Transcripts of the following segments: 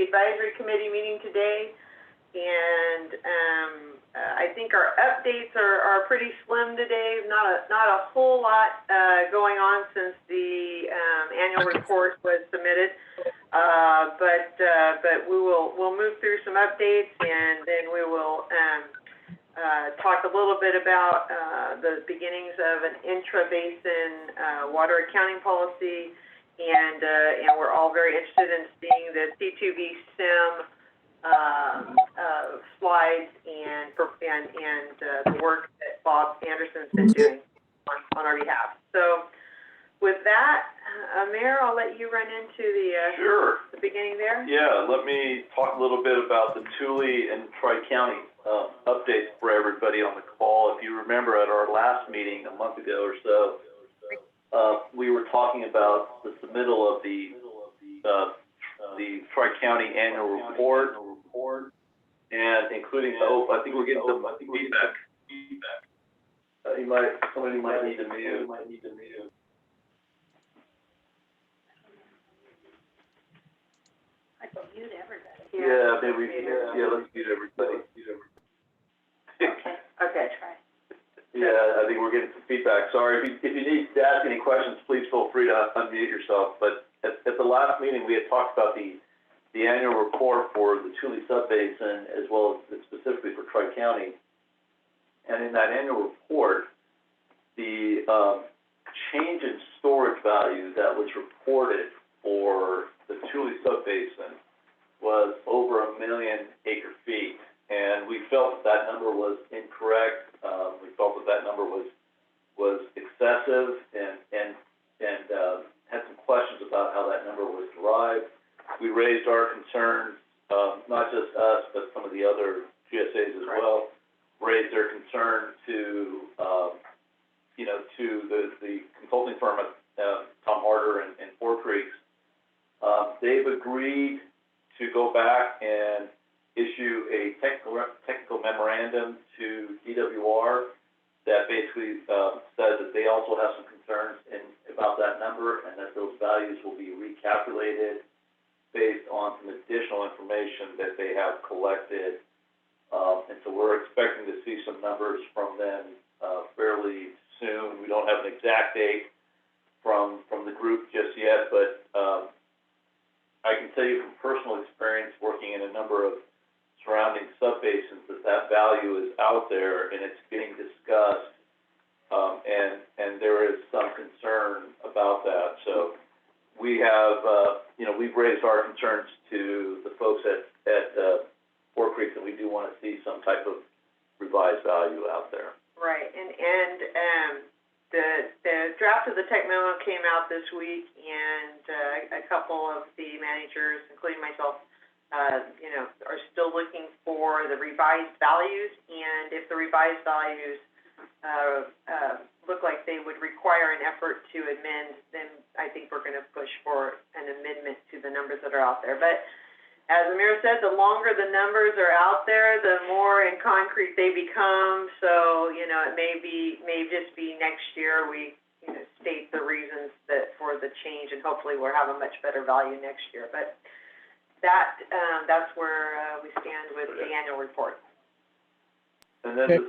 advisory committee meeting today, and I think our updates are pretty slim today. Not a whole lot going on since the annual report was submitted, but we'll move through some updates, and then we will talk a little bit about the beginnings of an intra-basin water accounting policy. And we're all very interested in seeing the C2B SIM slides and the work that Bob Anderson's been doing on our behalf. So with that, Mayor, I'll let you run into Sure. the beginning there. Yeah, let me talk a little bit about the Tule and Tri-County updates for everybody on the call. If you remember at our last meeting a month ago or so, we were talking about the submittal of the Tri-County annual report, and including, I think we're getting some feedback. Somebody might need to mute. I can mute everybody. Yeah, maybe, let's mute everybody. Okay. Yeah, I think we're getting some feedback. Sorry, if you need to ask any questions, please feel free to unmute yourself. But at the last meeting, we had talked about the annual report for the Tule Subbasin, as well as specifically for Tri-County. And in that annual report, the change in storage value that was reported for the Tule Subbasin was over 1 million acre-feet. And we felt that number was incorrect. We felt that number was excessive, and had some questions about how that number was derived. We raised our concerns, not just us, but some of the other GSAs as well, raised their concern to the consulting firm at Tom Harder and Four Creeks. They've agreed to go back and issue a technical memorandum to DWR that basically says that they also have some concerns about that number, and that those values will be recalculated based on some additional information that they have collected. And so we're expecting to see some numbers from them fairly soon. We don't have an exact date from the group just yet, but I can tell you from personal experience working in a number of surrounding subbasins that value is out there and it's getting discussed, and there is some concern about that. So we have, we've raised our concerns to the folks at Four Creeks, and we do want to see some type of revised value out there. Right, and the draft of the tech memo came out this week, and a couple of the managers, including myself, are still looking for the revised values, and if the revised values look like they would require an effort to amend, then I think we're going to push for an amendment to the numbers that are out there. But as Amir said, the longer the numbers are out there, the more in concrete they become. So, it may just be next year we state the reasons for the change, and hopefully we'll have a much better value next year. But that's where we stand with the annual report. And then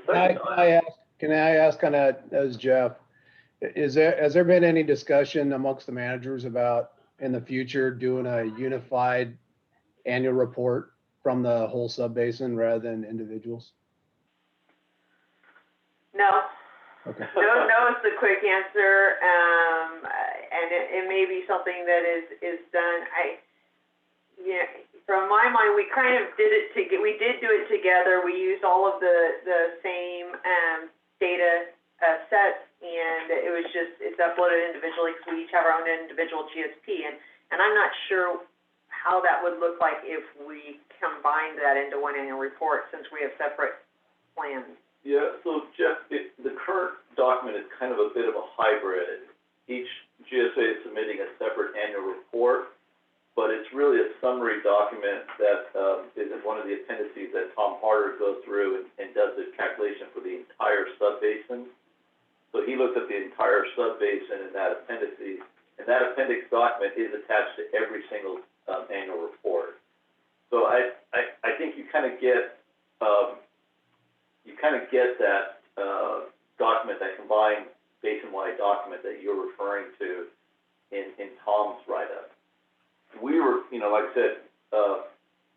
can I ask kind of as Jeff, has there been any discussion amongst the managers about in the future doing a unified annual report from the whole subbasin rather than individuals? No. Okay. No is the quick answer, and it may be something that is done. From my mind, we kind of did it we did do it together. We used all of the same data sets, and it's uploaded individually because we each have our own individual GSP, and I'm not sure how that would look like if we combined that into one annual report, since we have separate plans. Yeah, so Jeff, the current document is kind of a bit of a hybrid. Each GSA is submitting a separate annual report, but it's really a summary document that is in one of the appendices that Tom Harder goes through and does the calculation for the entire subbasin. So he looked at the entire subbasin in that appendice, and that appendix document is attached to every single annual report. So I think you kind of get that document, that combined basin-wide document that you're referring to in Tom's write-up. We were, like I said,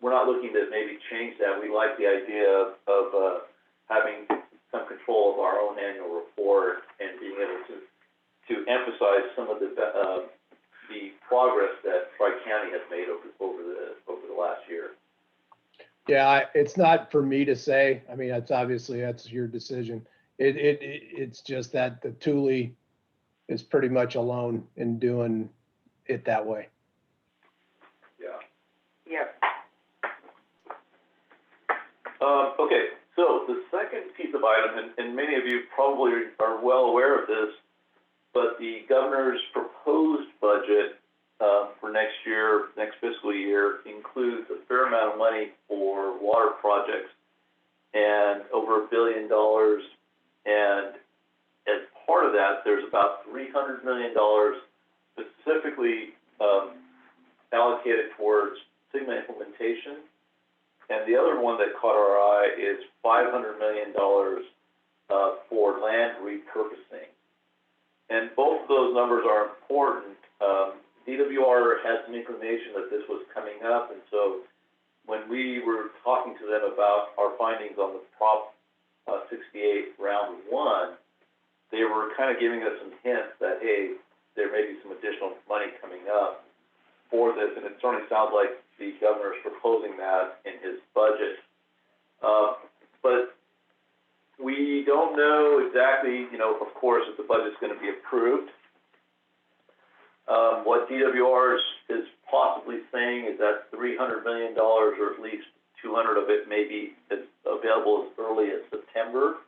we're not looking to maybe change that. We like the idea of having some control of our own annual report and being able to emphasize some of the progress that Tri-County has made over the last year. Yeah, it's not for me to say. I mean, that's your decision. It's just that the Thule is pretty much alone in doing it that way. Yeah. Yep. Okay, so the second piece of item, and many of you probably are well aware of this, but the governor's proposed budget for next fiscal year, includes a fair amount of money for water projects and over $1 billion. And as part of that, there's about $300 million specifically allocated towards SGMA implementation. And the other one that caught our eye is $500 million for land repurposing. And both of those numbers are important. DWR had some inclination that this was coming up, and so when we were talking to them about our findings on the Prop 68 round one, they were kind of giving us some hints that, hey, there may be some additional money coming up for this, and it certainly sounds like the governor is proposing that in his budget. But we don't know exactly, of course, if the budget's going to be approved. What DWR is possibly saying is that $300 million, or at least 200 of it, may be available as early as September.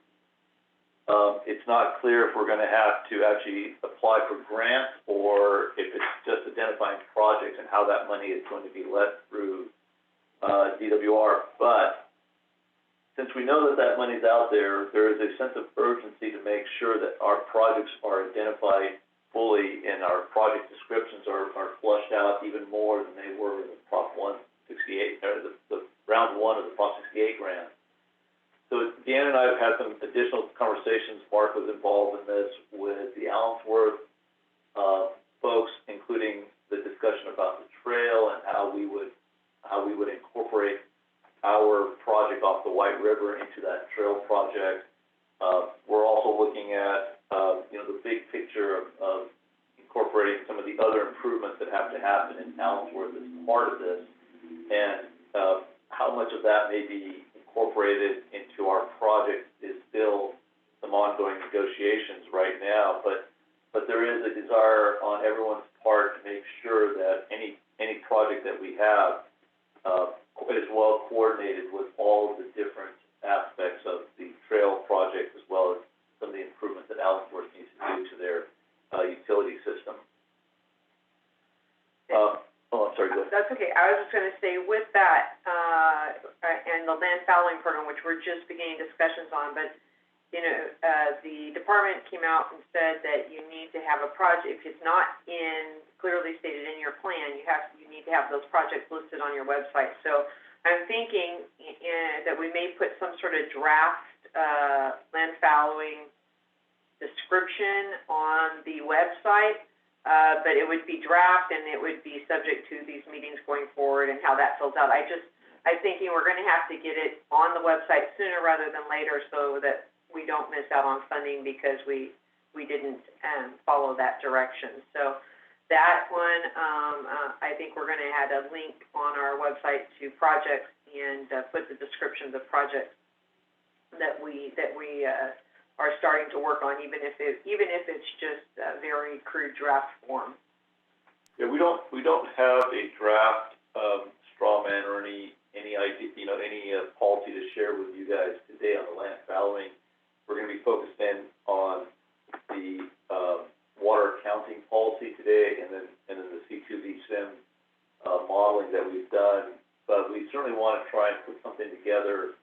It's not clear if we're going to have to actually apply for grants or if it's just identifying projects and how that money is going to be let through DWR. But since we know that money's out there, there is a sense of urgency to make sure that our projects are identified fully and our project descriptions are flushed out even more than they were in the Prop 168, or the round one of the Prop 68 grant. So Dan and I have had some additional conversations. Mark was involved in this with the Allensworth folks, including the discussion about the trail and how we would incorporate our project off the White River into that trail project. We're also looking at the big picture of incorporating some of the other improvements that have to happen in Allensworth as part of this, and how much of that may be incorporated into our project is still some ongoing negotiations right now, but there is a desire on everyone's part to make sure that any project that we have is well coordinated with all of the different aspects of the trail project, as well as some of the improvements that Allensworth needs to do to their utility system. I'm sorry, go ahead. That's okay. I was just going to say, with that, and the land fallowing program, which we're just beginning discussions on, but, the department came out and said that you need to have a project. If it's not clearly stated in your plan, you need to have those projects listed on your website. So I'm thinking that we may put some sort of draft land fallowing description on the website, but it would be draft and it would be subject to these meetings going forward and how that fills out. I'm thinking we're going to have to get it on the website sooner rather than later so that we don't miss out on funding because we didn't follow that direction. So that one, I think we're going to add a link on our website to projects and put the descriptions of projects that we are starting to work on, even if it's just a very crude draft form. Yeah, we don't have a draft straw man or any idea, any policy to share with you guys today on the land fallowing. We're going to be focused in on the water accounting policy today, and then the C2V SIM modeling that we've done. But we certainly want to try and put something together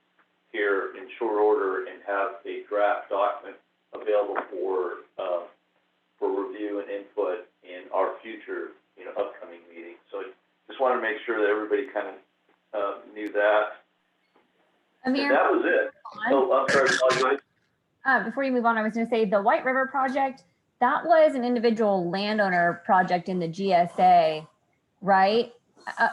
here in short order and have a draft document available for review and input in our future, upcoming meetings. So just want to make sure that everybody kind of do that. And Amir, that was it. Oh, I'm sorry, Molly, go ahead. before you move on, I was going to say the White River project, that was an individual landowner project in the GSA, right?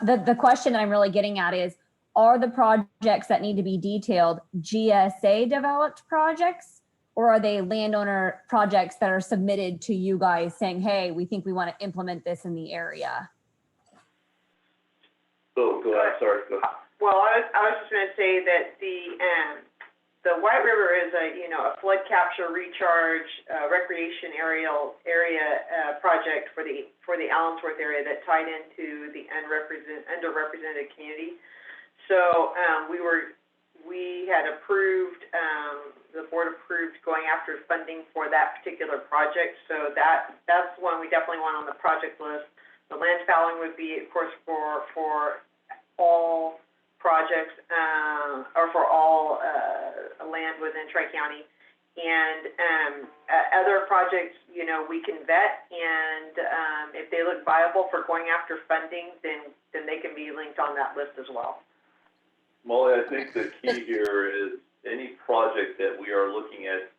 The question that I'm really getting at is, are the projects that need to be detailed GSA developed projects, or are they landowner projects that are submitted to you guys saying, hey, we think we want to implement this in the area? Go ahead, sorry, go ahead. Well, I was just gonna say that the White River is a flood capture recharge, recreation area, project for the Allensworth area that tied into the underrepresented community. So, we had approved, the board approved going after funding for that particular project. So that's one we definitely want on the project list. The land fouling would be, of course, for all projects, or for all, land within Tri-County. And, other projects, we can vet, and, if they look viable for going after funding, then they can be linked on that list as well. Molly, I think the key here is any project that we are looking at,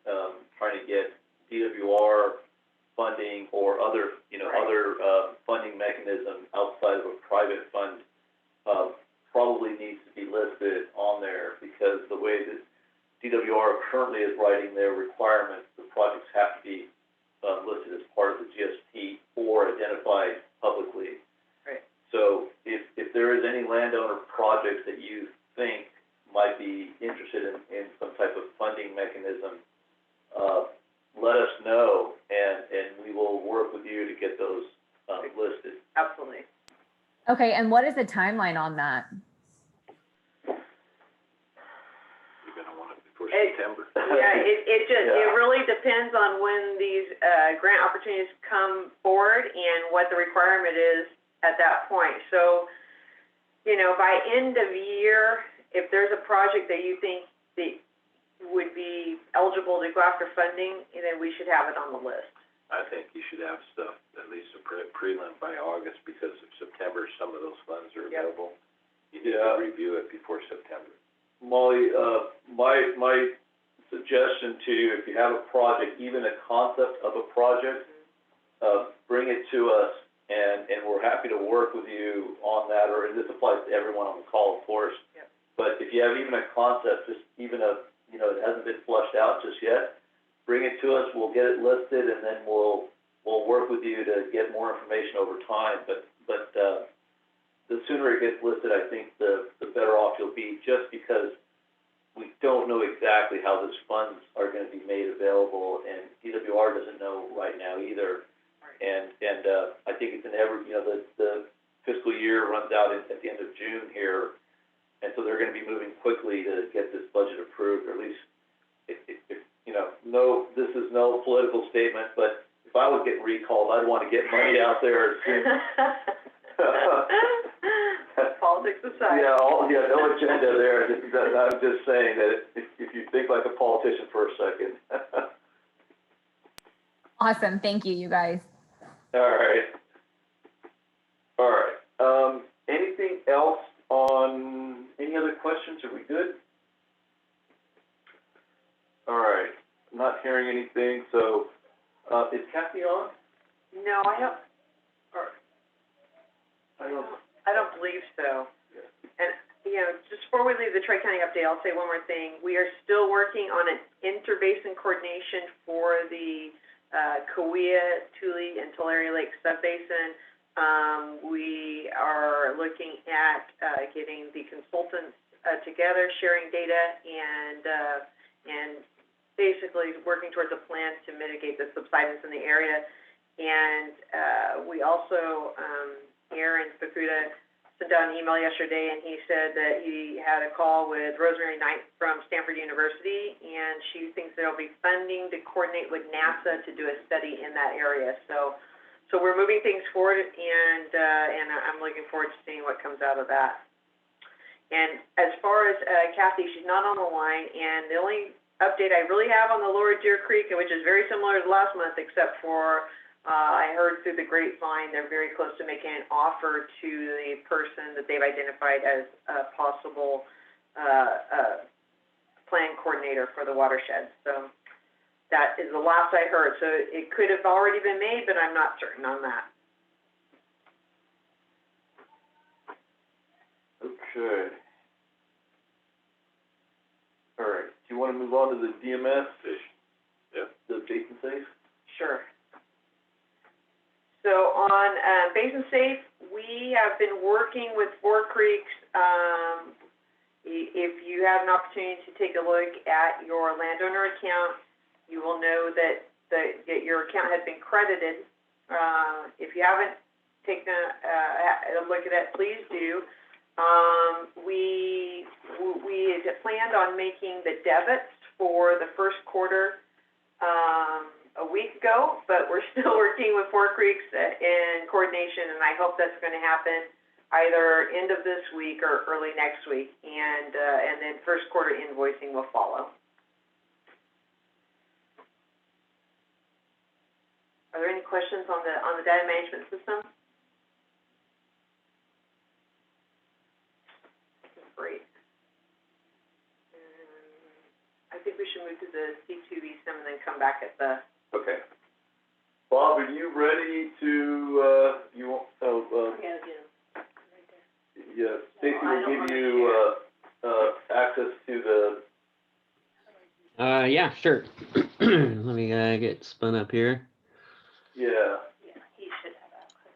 trying to get DWR funding or other, other funding mechanism outside of a private fund, probably needs to be listed on there, because the way that DWR currently is writing their requirements, the projects have to be listed as part of the GST or identified publicly. Right. So if there is any landowner projects that you think might be interested in some type of funding mechanism, let us know, and we will work with you to get those listed. Absolutely. Okay, and what is the timeline on that? You're gonna want it before September. Yeah, it really depends on when these grant opportunities come forward and what the requirement is at that point. So, by end of year, if there's a project that you think that would be eligible to go after funding, then we should have it on the list. I think you should have stuff, at least a prelim by August, because of September, some of those funds are available. You need to review it before September. Molly, my suggestion to you, if you have a project, even a concept of a project, bring it to us, and we're happy to work with you on that, and this applies to everyone on the call, of course. Yep. But if you have even a concept, just even it hasn't been flushed out just yet, bring it to us, we'll get it listed, and then we'll work with you to get more information over time. But the sooner it gets listed, I think the better off you'll be, just because we don't know exactly how those funds are gonna be made available, and DWR doesn't know right now either. And I think it's the fiscal year runs out at the end of June here, and so they're gonna be moving quickly to get this budget approved, or at least, this is no political statement, but if I was getting recalled, I'd want to get money out there as soon. Politics aside. No agenda there. I'm just saying that if you think like a politician for a second. Awesome. Thank you, you guys. All right. Anything else on any other questions? Are we good? All right. I'm not hearing anything. So, is Kathy on? No, I don't believe so. Yeah. And, just before we leave the Tri-County update, I'll say one more thing. We are still working on an interbasin coordination for the Cahuilla, Tule, and Tulare Lake subbasin. We are looking at getting the consultants together, sharing data, and basically working towards a plan to mitigate the subsidence in the area. And we also, Aaron Fukuda sent out an email yesterday, and he said that he had a call with Rosemary Knight from Stanford University, and she thinks there'll be funding to coordinate with NASA to do a study in that area. So we're moving things forward, and I'm looking forward to seeing what comes out of that. And as far as Kathy, she's not on the line, and the only update I really have on the Lower Deer Creek, which is very similar to last month, except for I heard through the grapevine, they're very close to making an offer to the person that they've identified as a possible, plan coordinator for the watershed. So that is the last I heard. So it could have already been made, but I'm not certain on that. Okay. All right, do you want to move on to the DMS? Yep. The Basin Safe? Sure. So on, Basin Safe, we have been working with Four Creeks. If you have an opportunity to take a look at your landowner account, you will know that your account has been credited. If you haven't taken a look at it, please do. We had planned on making the debits for the first quarter a week ago, but we're still working with Four Creeks in coordination, and I hope that's going to happen either end of this week or early next week, and then first quarter invoicing will follow. Are there any questions on the data management system? Great. I think we should move to the C2E sim and then come back at the. Okay. Bob, are you ready to, yeah, Stacy will give you, access to the, Yeah, sure. Let me get spun up here. yeah. Yeah, he should have access.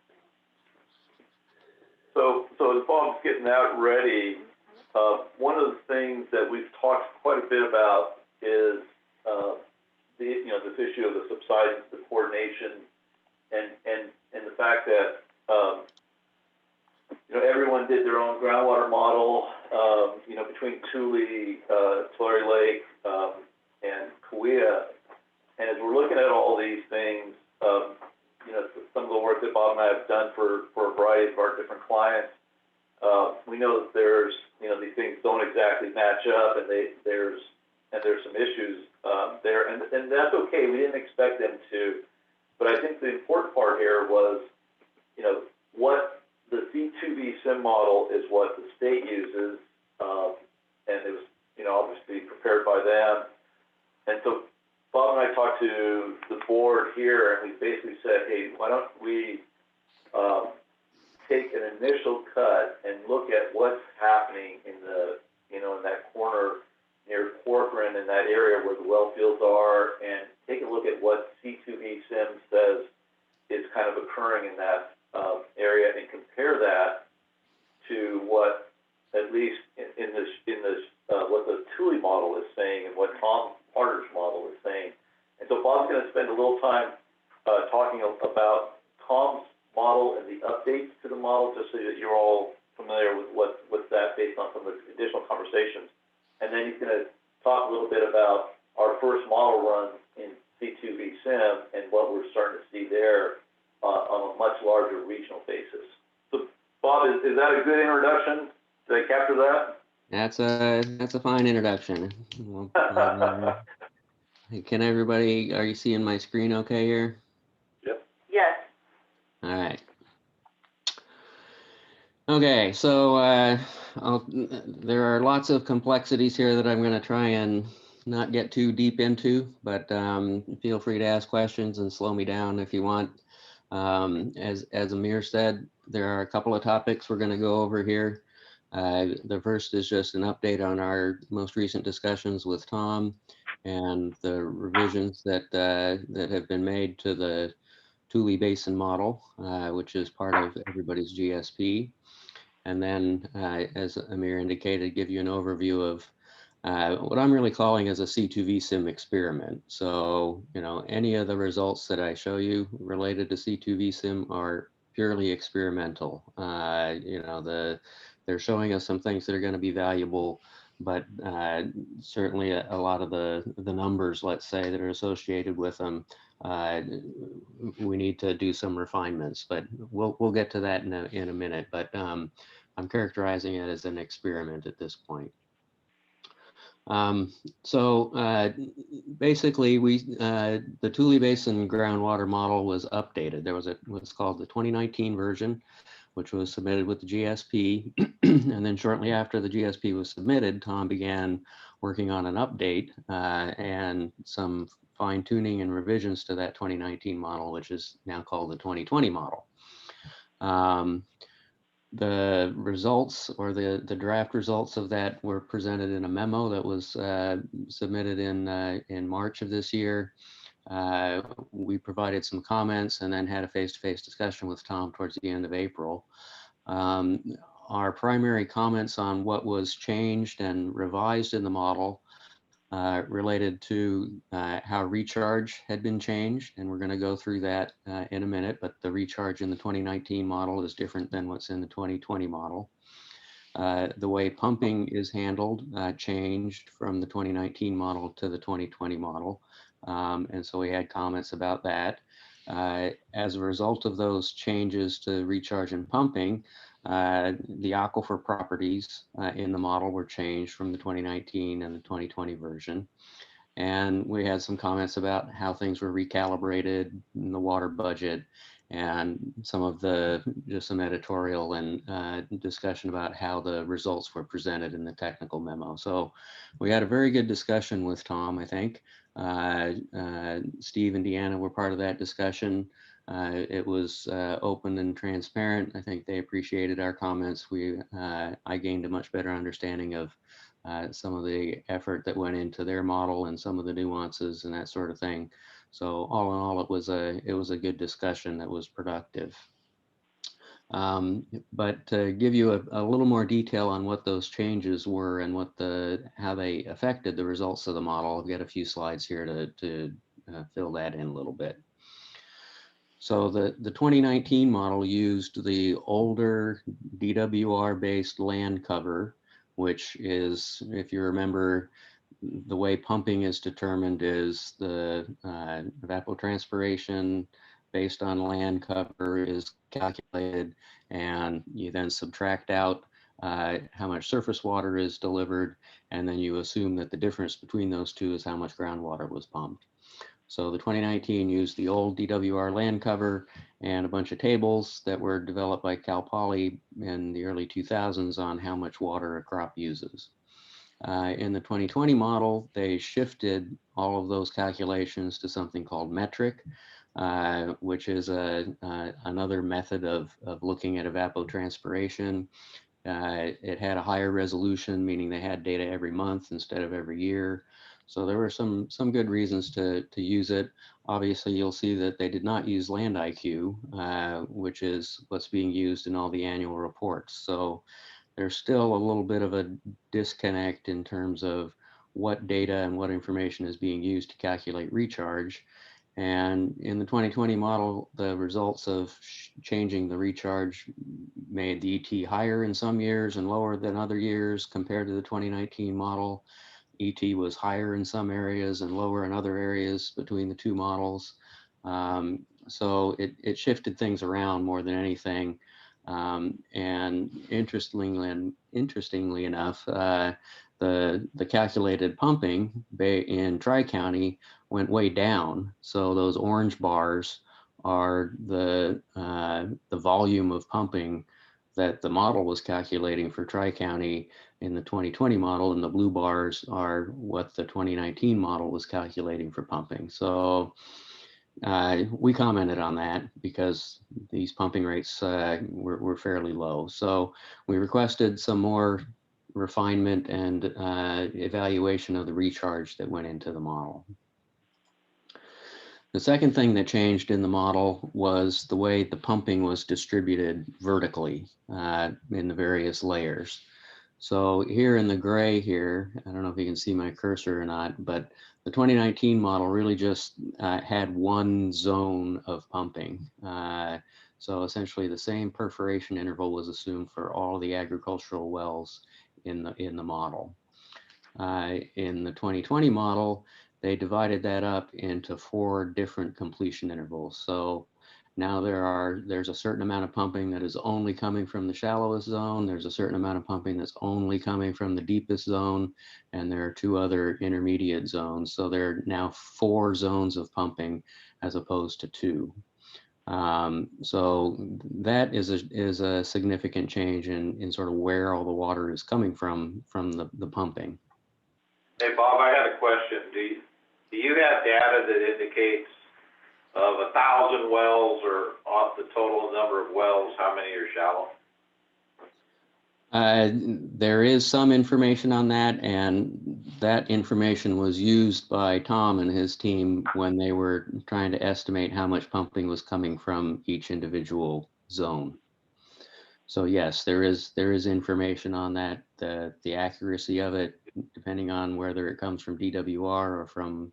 So as Bob's getting that ready, one of the things that we've talked quite a bit about is, this issue of the subsidence, the coordination, and the fact that, everyone did their own groundwater model, between Tule, Tulare Lake, and Cahuilla. And as we're looking at all these things, some of the work that Bob and I have done for a variety of our different clients, we know that there's, these things don't exactly match up, and there's some issues there, and that's okay. We didn't expect them to, but I think the important part here was, what the C2V sim model is what the state uses, and it was, obviously prepared by them. And so Bob and I talked to the board here, and we basically said, hey, why don't we take an initial cut and look at what's happening in the, in that corner near Corcoran, in that area where the well fields are, and take a look at what C2V sim says is kind of occurring in that area, and compare that to what, at least in this what the Thule model is saying and what Tom Harder's model is saying. And so Bob's going to spend a little time talking about Tom's model and the updates to the model, just so that you're all familiar with what's that based on some of the additional conversations. And then he's going to talk a little bit about our first model run in C2V sim and what we're starting to see there on a much larger regional basis. So Bob, is that a good introduction? Did I capture that? That's a fine introduction. Well, can everybody, are you seeing my screen okay here? Yep. Yes. All right. Okay, so there are lots of complexities here that I'm going to try and not get too deep into, but feel free to ask questions and slow me down if you want. As Amir said, there are a couple of topics we're going to go over here. The first is just an update on our most recent discussions with Tom and the revisions that have been made to the Thule Basin model, which is part of everybody's GSP. And then, as Amir indicated, give you an overview of what I'm really calling as a C2V sim experiment. So, any of the results that I show you related to C2V sim are purely experimental. They're showing us some things that are going to be valuable, but certainly a lot of the numbers, let's say, that are associated with them, we need to do some refinements. But we'll get to that in a minute. But I'm characterizing it as an experiment at this point. Basically, the Tule Basin groundwater model was updated. There was what's called the 2019 version, which was submitted with the GSP. And then shortly after the GSP was submitted, Tom began working on an update and some fine tuning and revisions to that 2019 model, which is now called the 2020 model. The results, or the draft results of that, were presented in a memo that was submitted in March of this year. We provided some comments and then had a face-to-face discussion with Tom towards the end of April. Our primary comments on what was changed and revised in the model related to how recharge had been changed, and we're going to go through that in a minute, but the recharge in the 2019 model is different than what's in the 2020 model. The way pumping is handled changed from the 2019 model to the 2020 model, and so we had comments about that. As a result of those changes to recharge and pumping, the aquifer properties in the model were changed from the 2019 and the 2020 version. And we had some comments about how things were recalibrated in the water budget, and just some editorial and discussion about how the results were presented in the technical memo. So we had a very good discussion with Tom, I think. Steve and Deanna were part of that discussion. It was open and transparent. I think they appreciated our comments. I gained a much better understanding of some of the effort that went into their model and some of the nuances and that sort of thing. So all in all, it was a good discussion that was productive. But to give you a little more detail on what those changes were and how they affected the results of the model, I've got a few slides here to fill that in a little bit. So the 2019 model used the older DWR-based land cover, which is, if you remember, the way pumping is determined is the evapotranspiration based on land cover is calculated, and you then subtract out how much surface water is delivered, and then you assume that the difference between those two is how much groundwater was pumped. So the 2019 used the old DWR land cover and a bunch of tables that were developed by Cal Poly in the early 2000s on how much water a crop uses. In the 2020 model, they shifted all of those calculations to something called metric, which is another method of looking at evapotranspiration. It had a higher resolution, meaning they had data every month instead of every year. So there were some good reasons to use it. Obviously, you'll see that they did not use Land IQ, which is what's being used in all the annual reports. So there's still a little bit of a disconnect in terms of what data and what information is being used to calculate recharge. And in the 2020 model, the results of changing the recharge made the ET higher in some years and lower than other years compared to the 2019 model. ET was higher in some areas and lower in other areas between the two models. So it shifted things around more than anything. And interestingly enough, the calculated pumping in Tri-County went way down. So those orange bars are the volume of pumping that the model was calculating for Tri-County in the 2020 model, and the blue bars are what the 2019 model was calculating for pumping. So we commented on that because these pumping rates were fairly low. So we requested some more refinement and evaluation of the recharge that went into the model. The second thing that changed in the model was the way the pumping was distributed vertically in the various layers. So here in the gray here, I don't know if you can see my cursor or not, but the 2019 model really just had one zone of pumping. So essentially the same perforation interval was assumed for all the agricultural wells in the model. In the 2020 model, they divided that up into 4 different completion intervals. So Now there's a certain amount of pumping that is only coming from the shallowest zone. There's a certain amount of pumping that's only coming from the deepest zone. And there are 2 other intermediate zones. So there are now 4 zones of pumping as opposed to 2. So that is a significant change in sort of where all the water is coming from the pumping. Hey, Bob, I had a question. Do you have data that indicates of 1,000 wells, or off the total number of wells, how many are shallow? There is some information on that, and that information was used by Tom and his team when they were trying to estimate how much pumping was coming from each individual zone. So yes, there is information on that. The accuracy of it, depending on whether it comes from DWR or from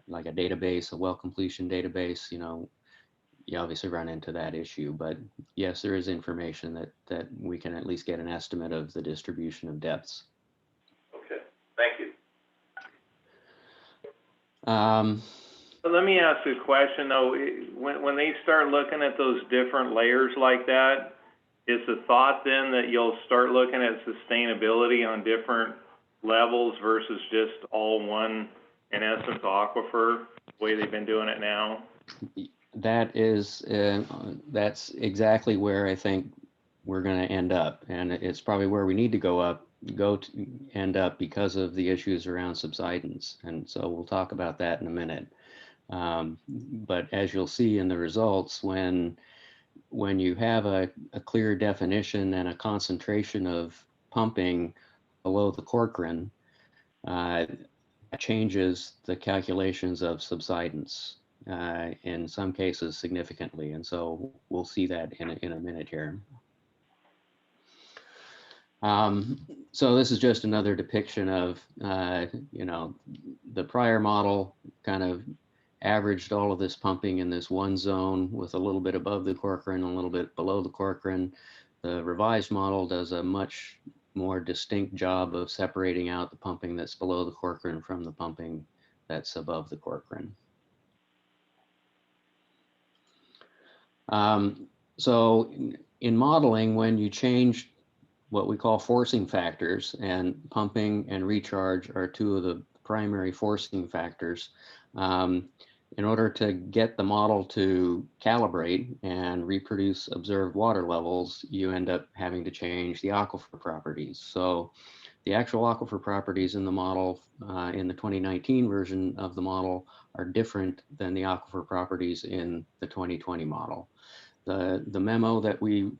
like a database, a well completion database, you know, you obviously run into that issue. But yes, there is information that we can at least get an estimate of the distribution of depths. Okay, thank you. So let me ask you a question though. When they start looking at those different layers like that, is the thought then that you'll start looking at sustainability on different levels versus just all one, in essence, aquifer, the way they've been doing it now? That's exactly where I think we're going to end up, and it's probably where we need to end up because of the issues around subsidence. And so we'll talk about that in a minute. But as you'll see in the results, when you have a clear definition and a concentration of pumping below the Corcoran, that changes the calculations of subsidence. In some cases significantly. And so we'll see that in a minute here. So this is just another depiction of, you know, the prior model kind of averaged all of this pumping in this one zone with a little bit above the Corcoran, a little bit below the Corcoran. The revised model does a much more distinct job of separating out the pumping that's below the Corcoran from the pumping that's above the Corcoran. So in modeling, when you change what we call forcing factors, and pumping and recharge are 2 of the primary forcing factors, in order to get the model to calibrate and reproduce observed water levels, you end up having to change the aquifer properties. So the actual aquifer properties in the model, in the 2019 version of the model, are different than the aquifer properties in the 2020 model. The memo that we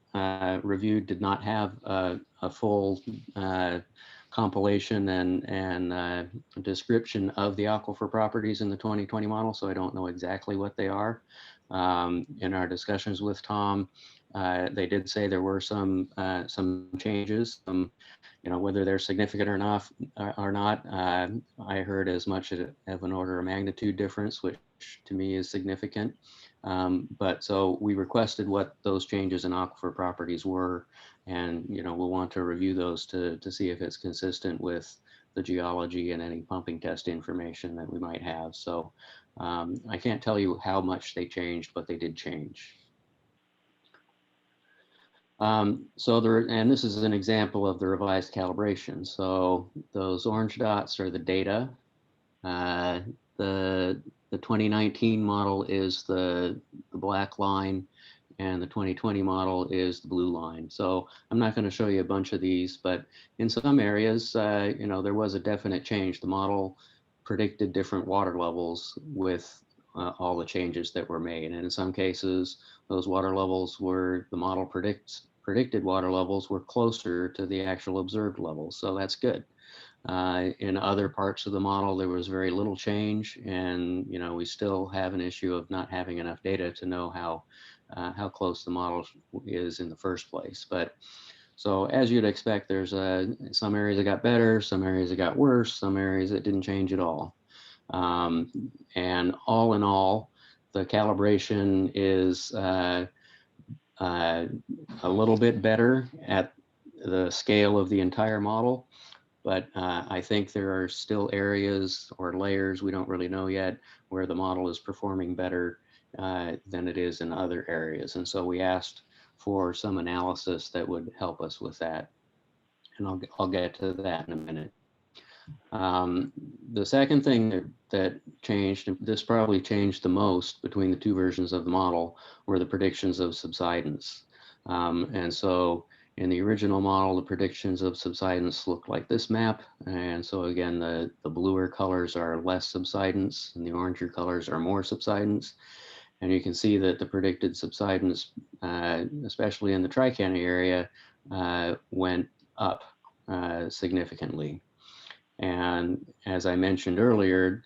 reviewed did not have a full compilation and description of the aquifer properties in the 2020 model, so I don't know exactly what they are. In our discussions with Tom, they did say there were some changes. You know, whether they're significant or not, I heard as much of an order of magnitude difference, which to me is significant. But so we requested what those changes in aquifer properties were, and you know, we'll want to review those to see if it's consistent with the geology and any pumping test information that we might have. So I can't tell you how much they changed, but they did change. And this is an example of the revised calibration. So those orange dots are the data. The 2019 model is the black line, and the 2020 model is the blue line. So I'm not going to show you a bunch of these, but in some areas, you know, there was a definite change. The model predicted different water levels with all the changes that were made. And in some cases, those water levels were, the model predicted water levels were closer to the actual observed levels. So that's good. In other parts of the model, there was very little change, and you know, we still have an issue of not having enough data to know how close the model is in the first place. But so as you'd expect, there's some areas that got better, some areas that got worse, some areas that didn't change at all. And all in all, the calibration is a little bit better at the scale of the entire model. But I think there are still areas or layers, we don't really know yet, where the model is performing better than it is in other areas. And so we asked for some analysis that would help us with that. And I'll get to that in a minute. The second thing that changed, and this probably changed the most between the two versions of the model, were the predictions of subsidence. And so in the original model, the predictions of subsidence look like this map. And so again, the bluer colors are less subsidence and the oranger colors are more subsidence. And you can see that the predicted subsidence, especially in the Tri-County area, went up significantly. And as I mentioned earlier,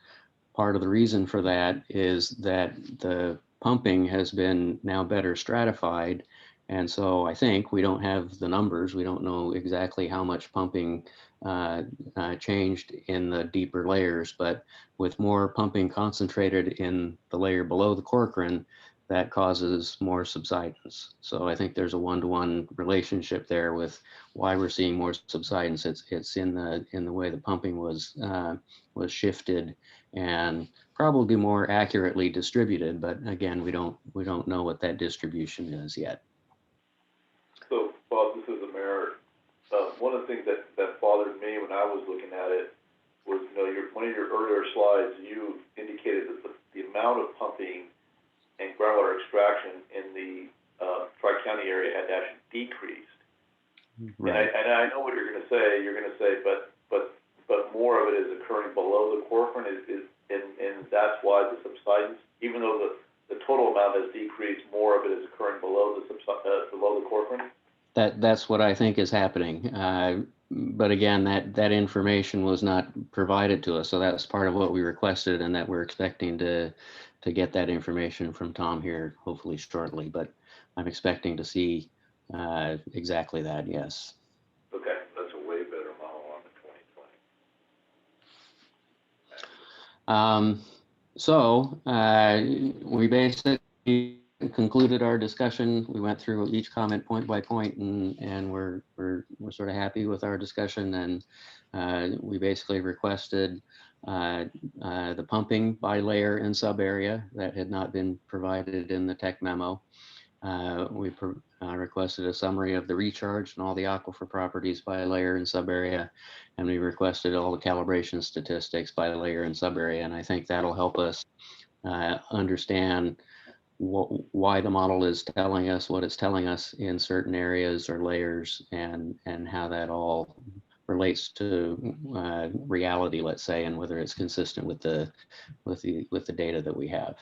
part of the reason for that is that the pumping has been now better stratified. And so I think we don't have the numbers. We don't know exactly how much pumping changed in the deeper layers, but with more pumping concentrated in the layer below the Corcoran, that causes more subsidence. So I think there's a one-to-one relationship there with why we're seeing more subsidence. It's in the way the pumping was shifted and probably more accurately distributed. But again, we don't know what that distribution is yet. So, Bob, this is the mayor. One of the things that bothered me when I was looking at it was, one of your earlier slides, you indicated that the amount of pumping and groundwater extraction in the Tri-County area had actually decreased. Right. And I know what you're going to say. You're going to say, but more of it is occurring below the Corcoran, and that's why the subsidence, even though the total amount has decreased, more of it is occurring below the Corcoran. That's what I think is happening. But again, that information was not provided to us, so that's part of what we requested, and that we're expecting to get that information from Tom here, hopefully shortly. But I'm expecting to see exactly that. Yes. Okay, that's a way better model on the 2020. So we basically concluded our discussion. We went through each comment point by point, and we're sort of happy with our discussion. And we basically requested the pumping by layer and sub area that had not been provided in the tech memo. We requested a summary of the recharge and all the aquifer properties by layer and sub area, and we requested all the calibration statistics by layer and sub area. And I think that'll help us understand why the model is telling us what it's telling us in certain areas or layers, and how that all relates to reality, let's say, and whether it's consistent with the data that we have.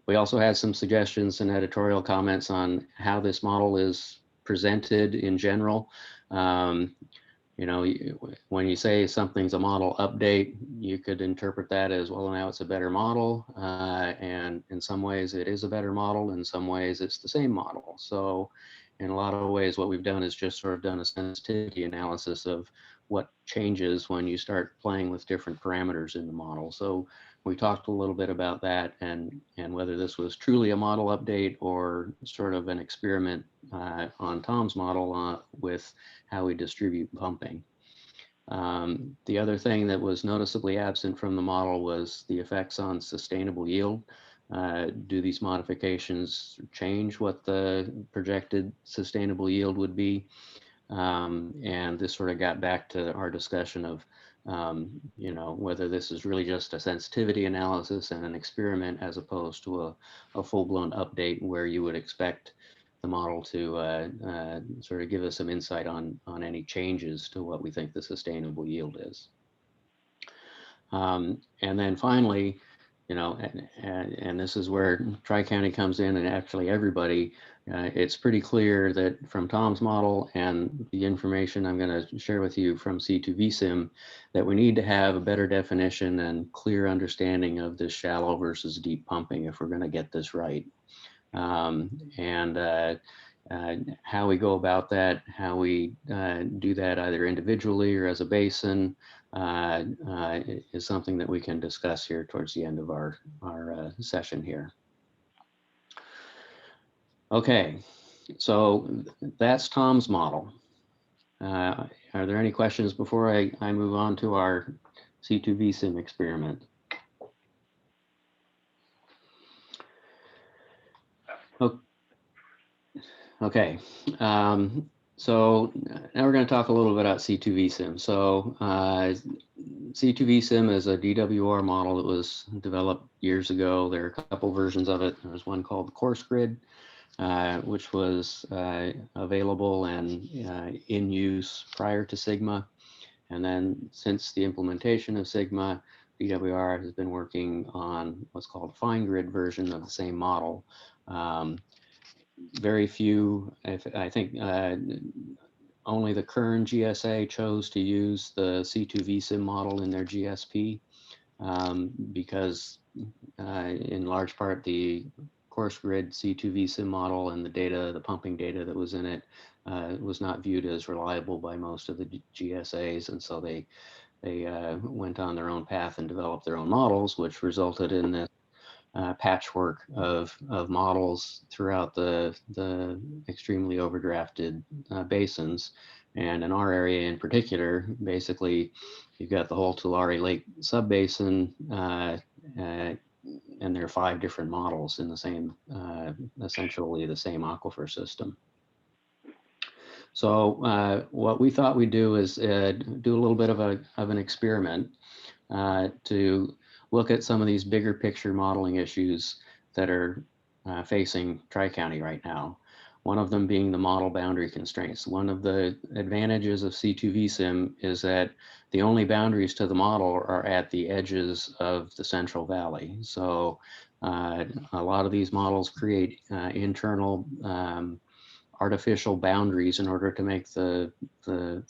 We also had some suggestions and editorial comments on how this model is presented in general. When you say something's a model update, you could interpret that as, well, now it's a better model. And in some ways it is a better model. In some ways it's the same model. So in a lot of ways, what we've done is just sort of done a sensitivity analysis of what changes when you start playing with different parameters in the model. So we talked a little bit about that, and whether this was truly a model update or sort of an experiment on Tom's model with how we distribute pumping. The other thing that was noticeably absent from the model was the effects on sustainable yield. Do these modifications change what the projected sustainable yield would be? And this sort of got back to our discussion of whether this is really just a sensitivity analysis and an experiment, as opposed to a full-blown update where you would expect the model to sort of give us some insight on any changes to what we think the sustainable yield is. And then finally, and this is where Tri-County comes in, and actually everybody, it's pretty clear that from Tom's model and the information I'm going to share with you from C2VSIM, that we need to have a better definition and clear understanding of this shallow versus deep pumping if we're going to get this right. How we go about that, how we do that either individually or as a basin, is something that we can discuss here towards the end of our session here. Okay, so that's Tom's model. Are there any questions before I move on to our C2VSIM experiment? Okay, so now we're going to talk a little bit about C2VSIM. So C2VSIM is a DWR model that was developed years ago. There are a couple versions of it. There's one called Course Grid, which was available and in use prior to Sigma. And then since the implementation of Sigma, DWR has been working on what's called Fine Grid version of the same model. Very few, I think only the Kern GSA chose to use the C2VSIM model in their GSP because in large part the Course Grid C2VSIM model and the data, the pumping data that was in it was not viewed as reliable by most of the GSAs, and so they went on their own path and developed their own models, which resulted in this patchwork of models throughout the extremely overdrafted basins. And in our area in particular, basically, you've got the whole Tulare Lake subbasin, and there are 5 different models in the same, essentially the same aquifer system. So what we thought we'd do is do a little bit of an experiment to look at some of these bigger picture modeling issues that are facing Tri-County right now. One of them being the model boundary constraints. One of the advantages of C2VSIM is that the only boundaries to the model are at the edges of the Central Valley. So a lot of these models create internal artificial boundaries in order to make the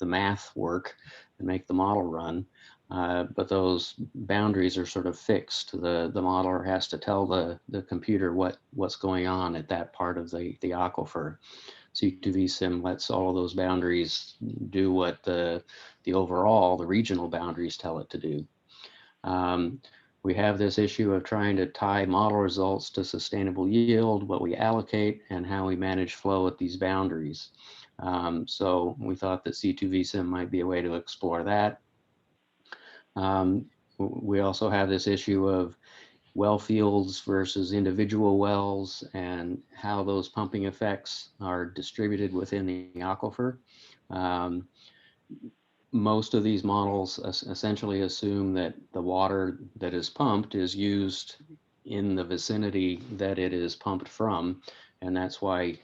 math work and make the model run. But those boundaries are sort of fixed. The modeler has to tell the computer what's going on at that part of the aquifer. C2VSIM lets all of those boundaries do what the overall, the regional boundaries tell it to do. We have this issue of trying to tie model results to sustainable yield, what we allocate, and how we manage flow at these boundaries. So we thought that C2VSIM might be a way to explore that. We also have this issue of well fields versus individual wells and how those pumping effects are distributed within the aquifer. Most of these models essentially assume that the water that is pumped is used in the vicinity that it is pumped from. And that's why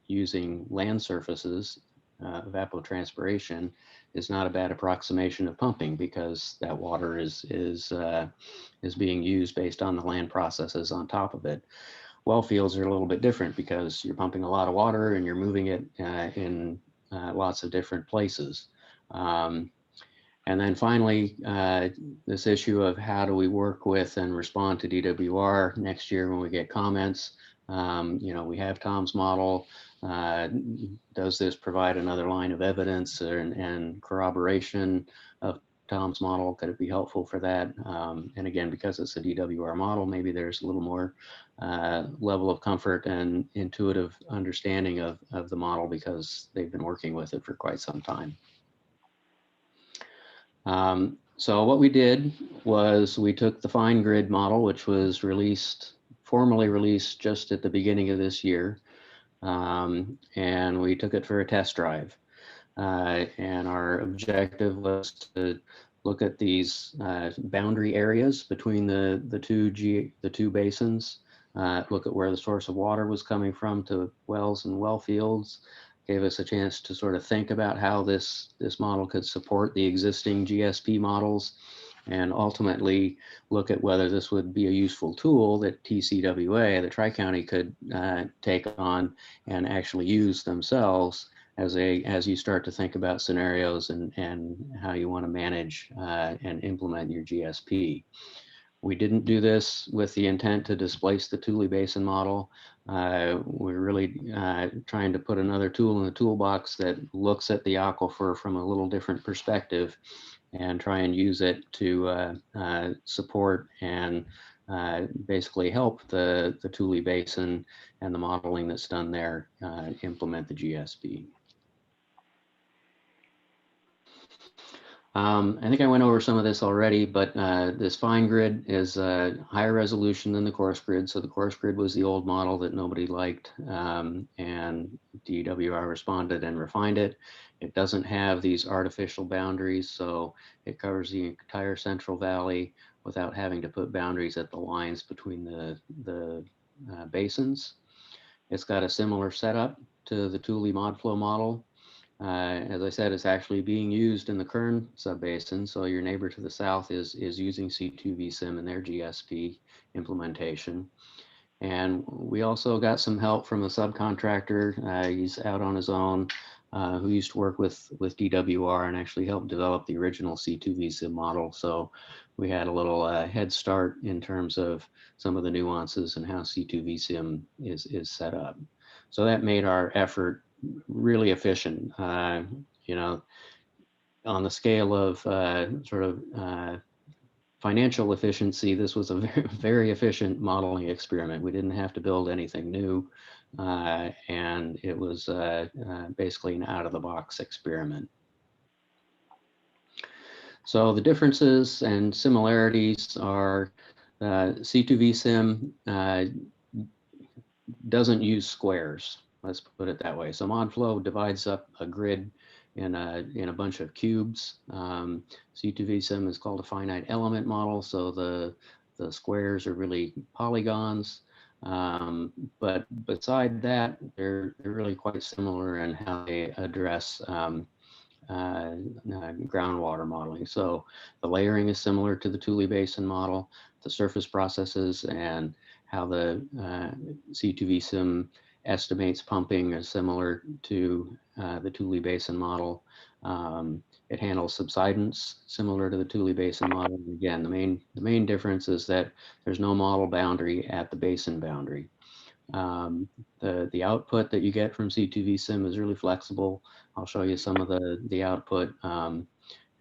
using land surfaces, evapotranspiration, is not a bad approximation of pumping, because that water is being used based on the land processes on top of it. Well fields are a little bit different because you're pumping a lot of water and you're moving it in lots of different places. And then finally, this issue of how do we work with and respond to DWR next year when we get comments. We have Tom's model. Does this provide another line of evidence and corroboration of Tom's model? Could it be helpful for that? And again, because it's a DWR model, maybe there's a little more level of comfort and intuitive understanding of the model because they've been working with it for quite some time. So what we did was we took the Fine Grid model, which was formally released just at the beginning of this year, and we took it for a test drive. And our objective was to look at these boundary areas between the two basins, look at where the source of water was coming from to wells and well fields. Gave us a chance to sort of think about how this model could support the existing GSP models, and ultimately look at whether this would be a useful tool that TCWA, the Tri-County, could take on and actually use themselves as you start to think about scenarios and how you want to manage and implement your GSP. We didn't do this with the intent to displace the Tule Basin model. We're really trying to put another tool in the toolbox that looks at the aquifer from a little different perspective and try and use it to support and basically help the Tule Basin and the modeling that's done there implement the GSP. I think I went over some of this already, but this fine grid is higher resolution than the coarse grid. So the coarse grid was the old model that nobody liked, and DWR responded and refined it. It doesn't have these artificial boundaries, so it covers the entire Central Valley without having to put boundaries at the lines between the basins. It's got a similar setup to the Thule ModFlow model. As I said, it's actually being used in the Kern subbasin. So your neighbor to the south is using C2VSIM in their GSP implementation. And we also got some help from a subcontractor. He's out on his own, who used to work with DWR and actually helped develop the original C2VSIM model. So we had a little head start in terms of some of the nuances and how C2VSIM is set up. So that made our effort really efficient. You know, on the scale of financial efficiency, this was a very, very efficient modeling experiment. We didn't have to build anything new, and it was basically an out-of-the-box experiment. So the differences and similarities are C2VSIM doesn't use squares. Let's put it that way. So ModFlow divides up a grid in a bunch of cubes. C2VSIM is called a finite element model, so the squares are really polygons. But beside that, they're really quite similar in how they address groundwater modeling. So the layering is similar to the Thule Basin model, the surface processes and how the C2VSIM estimates pumping is similar to the Thule Basin model. It handles subsidence similar to the Thule Basin model. And again, the main difference is that there's no model boundary at the basin boundary. The output that you get from C2VSIM is really flexible. I'll show you some of the output. And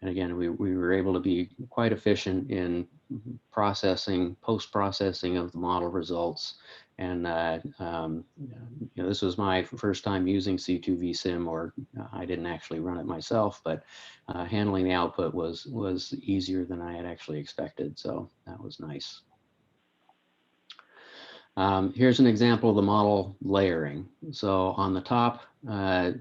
again, we were able to be quite efficient in post-processing of the model results. And you know, this was my first time using C2VSIM, or I didn't actually run it myself, but handling the output was easier than I had actually expected. So that was nice. Here's an example of the model layering. So on the top, the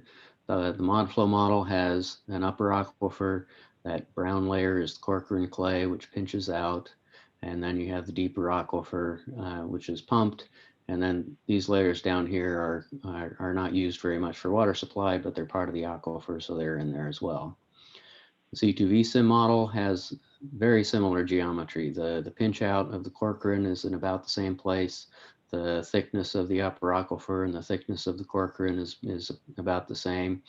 ModFlow model has an upper aquifer. That brown layer is Corcoran clay, which pinches out. And then you have the deeper aquifer, which is pumped. And then these layers down here are not used very much for water supply, but they're part of the aquifer, so they're in there as well. The C2VSIM model has very similar geometry. The pinch out of the Corcoran is in about the same place. The thickness of the upper aquifer and the thickness of the Corcoran is about the same.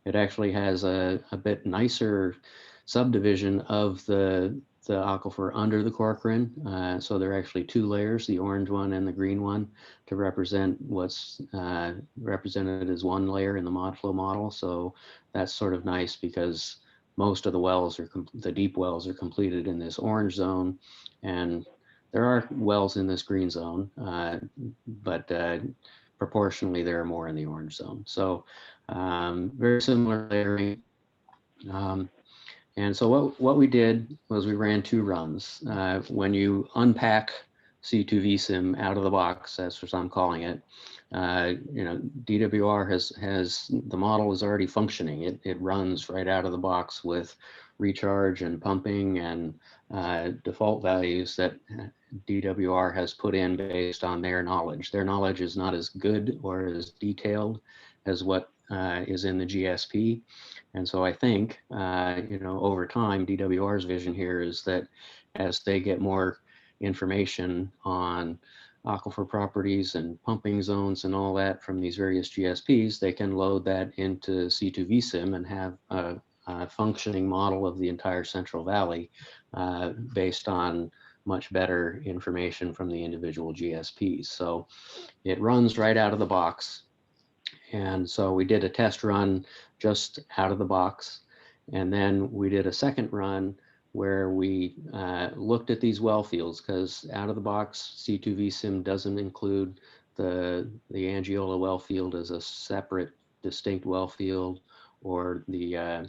It actually has a bit nicer subdivision of the aquifer under the Corcoran. So there are actually two layers, the orange one and the green one, to represent what's represented as one layer in the ModFlow model. So that's sort of nice because most of the wells the deep wells are completed in this orange zone, and there are wells in this green zone, but proportionally there are more in the orange zone. So very similar layering. And so what we did was we ran two runs. When you unpack C2VSIM out of the box, that's what I'm calling it, you know, DWR has the model is already functioning. It runs right out of the box with recharge and pumping and default values that DWR has put in based on their knowledge. Their knowledge is not as good or as detailed as what is in the GSP. And so I think, you know, over time, DWR's vision here is that as they get more information on aquifer properties and pumping zones and all that from these various GSPs, they can load that into C2VSIM and have a functioning model of the entire Central Valley based on much better information from the individual GSPs. So it runs right out of the box. And so we did a test run just out of the box. And then we did a second run where we looked at these well fields, because out of the box, C2VSIM doesn't include the Angiola well field as a separate, distinct well field, or the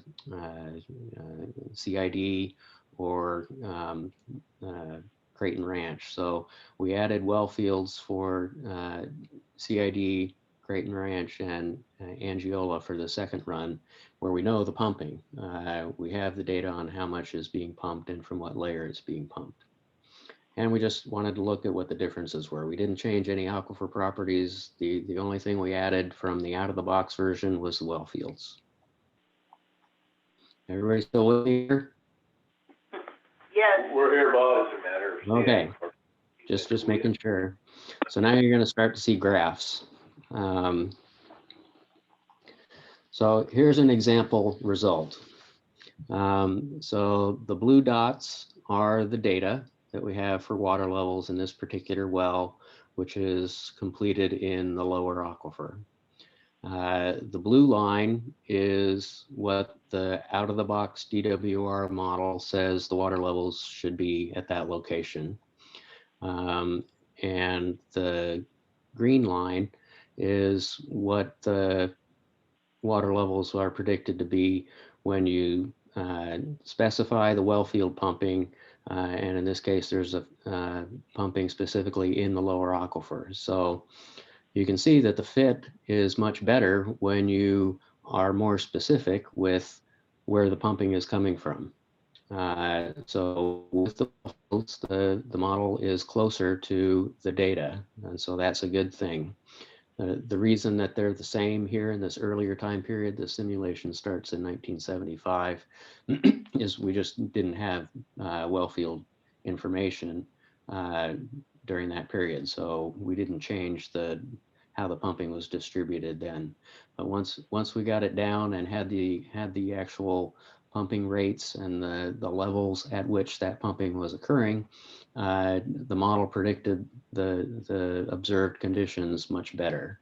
CID or Creighton Ranch. So we added well fields for CID, Creighton Ranch, and Angiola for the second run, where we know the pumping. We have the data on how much is being pumped and from what layer it's being pumped. And we just wanted to look at what the differences were. We didn't change any aquifer properties. The only thing we added from the out-of-the-box version was the well fields. Everybody still with me here? Yes, We're here, Bob. Doesn't matter. Okay, just making sure. So now you're going to start to see graphs. So here's an example result. So the blue dots are the data that we have for water levels in this particular well, which is completed in the lower aquifer. The blue line is what the out-of-the-box DWR model says the water levels should be at that location. And the green line is what the water levels are predicted to be when you specify the well field pumping, and in this case, there's a pumping specifically in the lower aquifer. So you can see that the fit is much better when you are more specific with where the pumping is coming from. So with the model is closer to the data, and so that's a good thing. The reason that they're the same here in this earlier time period, the simulation starts in 1975, is we just didn't have well field information during that period. So we didn't change how the pumping was distributed then. But once we got it down and had the actual pumping rates and the levels at which that pumping was occurring, the model predicted the observed conditions much better.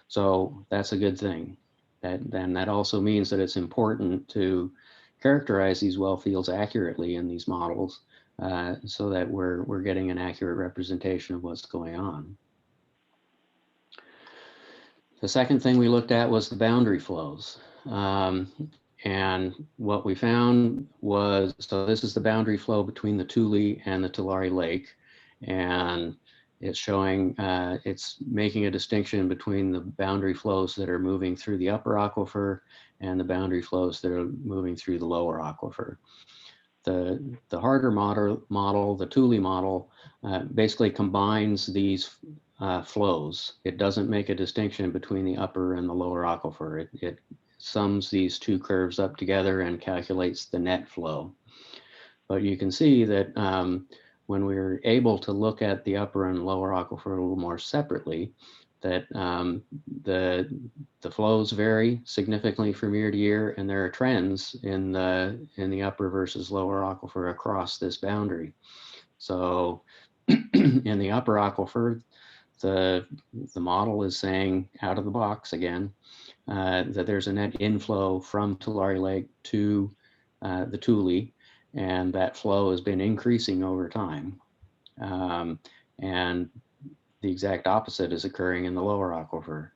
So that's a good thing. That also means that it's important to characterize these well fields accurately in these models so that we're getting an accurate representation of what's going on. The second thing we looked at was the boundary flows. And what we found was, so this is the boundary flow between the Tule and the Tulare Lake. And it's showing, it's making a distinction between the boundary flows that are moving through the upper aquifer and the boundary flows that are moving through the lower aquifer. The harder model, the Tule model, basically combines these flows. It doesn't make a distinction between the upper and the lower aquifer. It sums these two curves up together and calculates the net flow. But you can see that when we're able to look at the upper and lower aquifer a little more separately, that the flows vary significantly from year to year, and there are trends in the upper versus lower aquifer across this boundary. So in the upper aquifer, the model is saying out of the box again, that there's a net inflow from Tulare Lake to the Tule, and that flow has been increasing over time. And the exact opposite is occurring in the lower aquifer.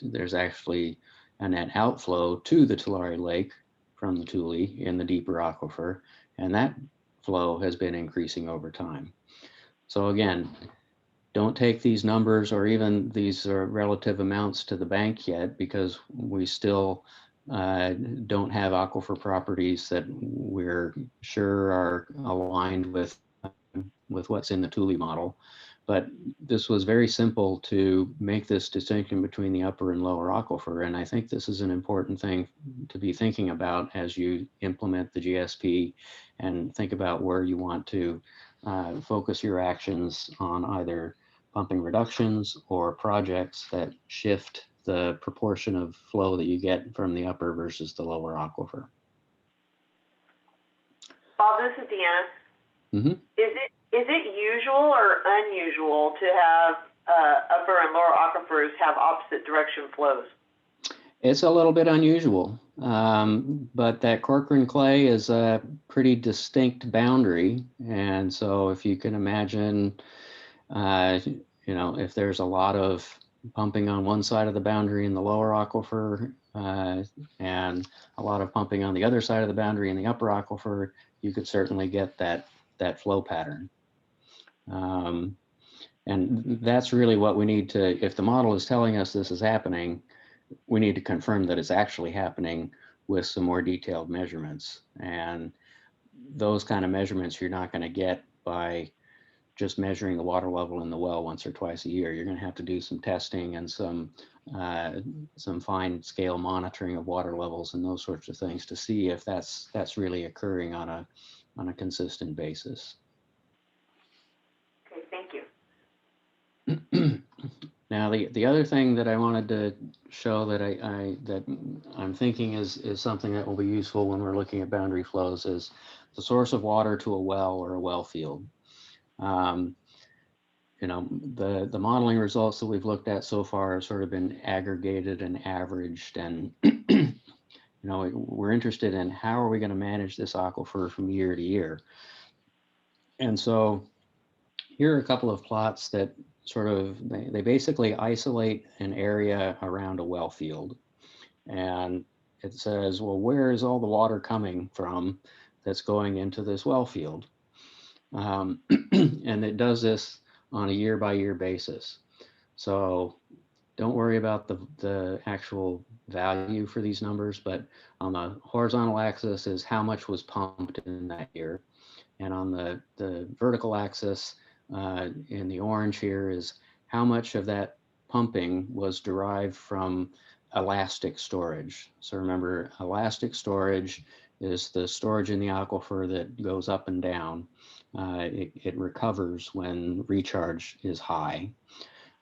There's actually a net outflow to the Tulare Lake from the Tule in the deeper aquifer, and that flow has been increasing over time. So again, don't take these numbers or even these relative amounts to the bank yet, because we still don't have aquifer properties that we're sure are aligned with what's in the Tule model. But this was very simple to make this distinction between the upper and lower aquifer. And I think this is an important thing to be thinking about as you implement the GSP and think about where you want to focus your actions on either pumping reductions or projects that shift the proportion of flow that you get from the upper versus the lower aquifer. Bob, this is Deanna. Mm-hmm. Is it usual or unusual to have upper and lower aquifers have opposite direction flows? It's a little bit unusual, but that Corcoran clay is a pretty distinct boundary. And so if you can imagine, if there's a lot of pumping on one side of the boundary in the lower aquifer and a lot of pumping on the other side of the boundary in the upper aquifer, you could certainly get that flow pattern. And that's really what we need to, if the model is telling us this is happening, we need to confirm that it's actually happening with some more detailed measurements. And those kind of measurements you're not going to get by just measuring the water level in the well once or twice a year. You're going to have to do some testing and some fine scale monitoring of water levels and those sorts of things to see if that's really occurring on a consistent basis. Okay, thank you. Now, the other thing that I wanted to show that I'm thinking is something that will be useful when we're looking at boundary flows is the source of water to a well or a well field. You know, the modeling results that we've looked at so far have sort of been aggregated and averaged, and you know, we're interested in how are we going to manage this aquifer from year to year. And so here are a couple of plots that sort of, they basically isolate an area around a well field. And it says, well, where is all the water coming from that's going into this well field? And it does this on a year by year basis. So don't worry about the actual value for these numbers, but on the horizontal axis is how much was pumped in that year. And on the vertical axis, in the orange here, is how much of that pumping was derived from elastic storage. So remember, elastic storage is the storage in the aquifer that goes up and down. It recovers when recharge is high.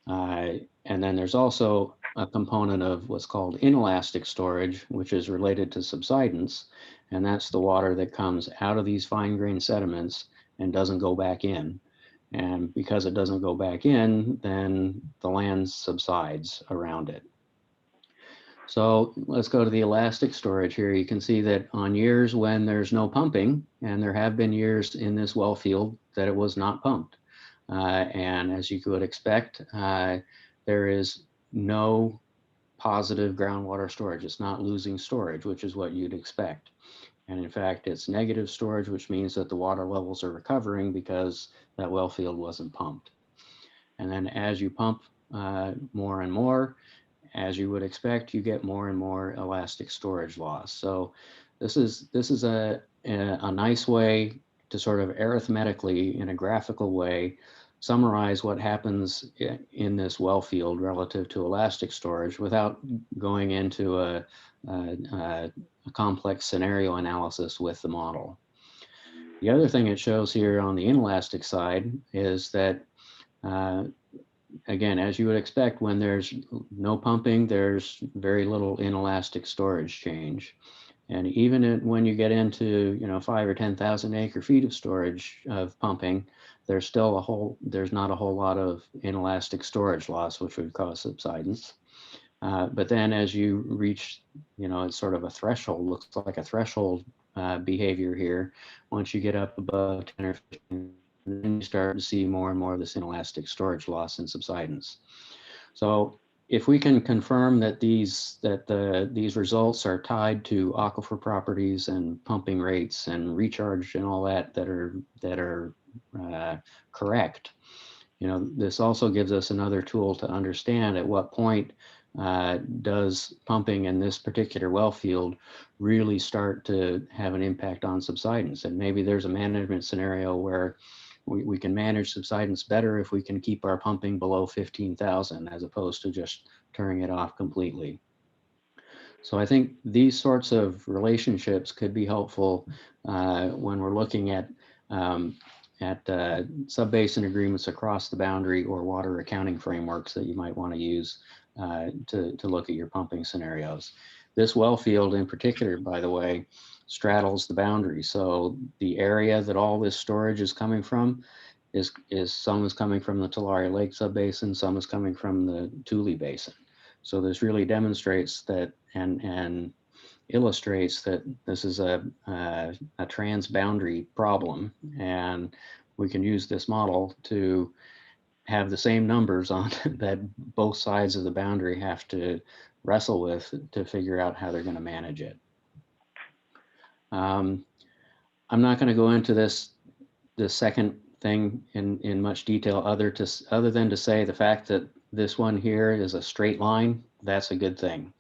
And then there's also a component of what's called inelastic storage, which is related to subsidence. And that's the water that comes out of these fine-grained sediments and doesn't go back in. And because it doesn't go back in, then the land subsides around it. So let's go to the elastic storage here. You can see that on years when there's no pumping, and there have been years in this well field that it was not pumped. And as you could expect, there is no positive groundwater storage. It's not losing storage, which is what you'd expect. And in fact, it's negative storage, which means that the water levels are recovering because that well field wasn't pumped. And then as you pump more and more, as you would expect, you get more and more elastic storage loss. So this is a nice way to sort of arithmetically, in a graphical way, summarize what happens in this well field relative to elastic storage without going into a complex scenario analysis with the model. The other thing it shows here on the inelastic side is that, again, as you would expect, when there's no pumping, there's very little inelastic storage change. And even when you get into, 5 or 10,000 acre feet of storage of pumping, there's not a whole lot of inelastic storage loss, which would cause subsidence. But then as you reach, it's sort of a threshold, looks like a threshold behavior here. Once you get up above 10 or 15, then you start to see more and more of this inelastic storage loss and subsidence. So if we can confirm that these results are tied to aquifer properties and pumping rates and recharge and all that are correct, this also gives us another tool to understand at what point does pumping in this particular well field really start to have an impact on subsidence. And maybe there's a management scenario where we can manage subsidence better if we can keep our pumping below 15,000 as opposed to just turning it off completely. So I think these sorts of relationships could be helpful when we're looking at sub-basin agreements across the boundary or water accounting frameworks that you might want to use to look at your pumping scenarios. This well field in particular, by the way, straddles the boundary. So the area that all this storage is coming from is some is coming from the Tulare Lake subbasin, some is coming from the Tule Basin. So this really demonstrates that and illustrates that this is a transboundary problem, and we can use this model to have the same numbers on that both sides of the boundary have to wrestle with to figure out how they're going to manage it. I'm not going to go into the second thing in much detail other than to say the fact that this one here is a straight line. That's a good thing.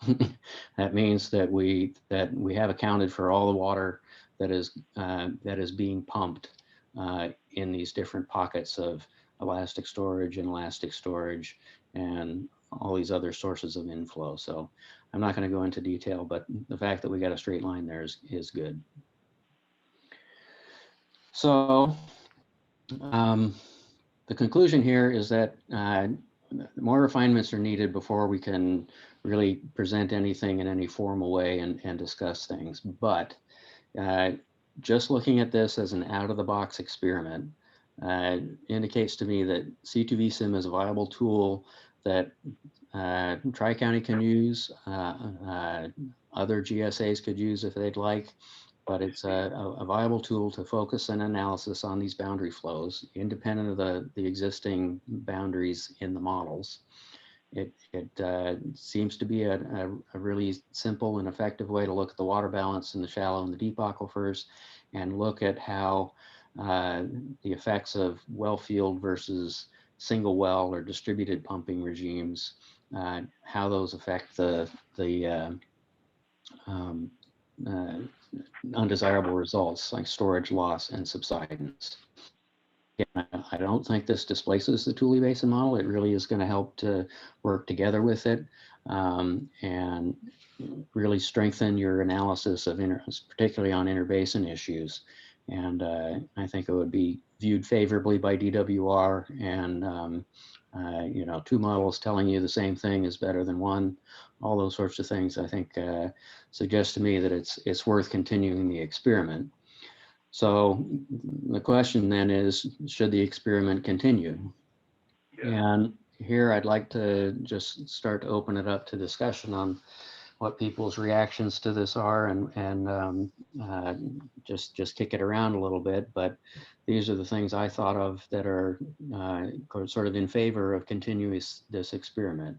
That means that we have accounted for all the water that is being pumped in these different pockets of elastic storage and elastic storage and all these other sources of inflow. So I'm not going to go into detail, but the fact that we got a straight line there is good. So the conclusion here is that more refinements are needed before we can really present anything in any formal way and discuss things. But just looking at this as an out-of-the-box experiment indicates to me that C2V-SIM is a viable tool that Tri-County can use, other GSAs could use if they'd like, but it's a viable tool to focus an analysis on these boundary flows, independent of the existing boundaries in the models. It seems to be a really simple and effective way to look at the water balance in the shallow and the deep aquifers and look at how the effects of well field versus single well or distributed pumping regimes, how those affect the undesirable results like storage loss and subsidence. I don't think this displaces the Tule Basin model. It really is going to help to work together with it and really strengthen your analysis of particularly on interbasin issues. And I think it would be viewed favorably by DWR, and you know, two models telling you the same thing is better than one. All those sorts of things, I think, suggest to me that it's worth continuing the experiment. So the question then is, should the experiment continue? Yeah. And here I'd like to just start to open it up to discussion on what people's reactions to this are, and just kick it around a little bit. But these are the things I thought of that are sort of in favor of continuing this experiment.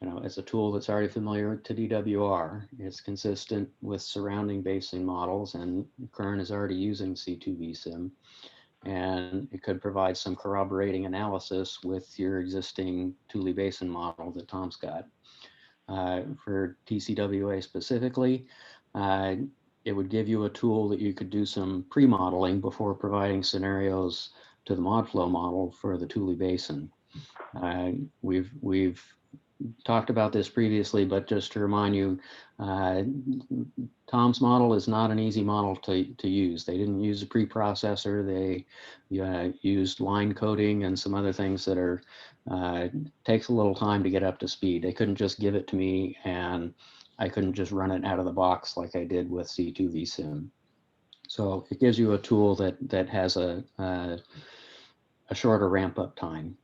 You know, it's a tool that's already familiar to DWR. It's consistent with surrounding basin models, and Kern is already using C2V-SIM. And it could provide some corroborating analysis with your existing Tule Basin model that Tom's got. For TCWA specifically, it would give you a tool that you could do some pre-modeling before providing scenarios to the ModFlow model for the Tule Basin. We've talked about this previously, but just to remind you, Tom's model is not an easy model to use. They didn't use a preprocessor. They used line coding and some other things that are takes a little time to get up to speed. They couldn't just give it to me, and I couldn't just run it out of the box like I did with C2V-SIM. So it gives you a tool that has a shorter ramp up time.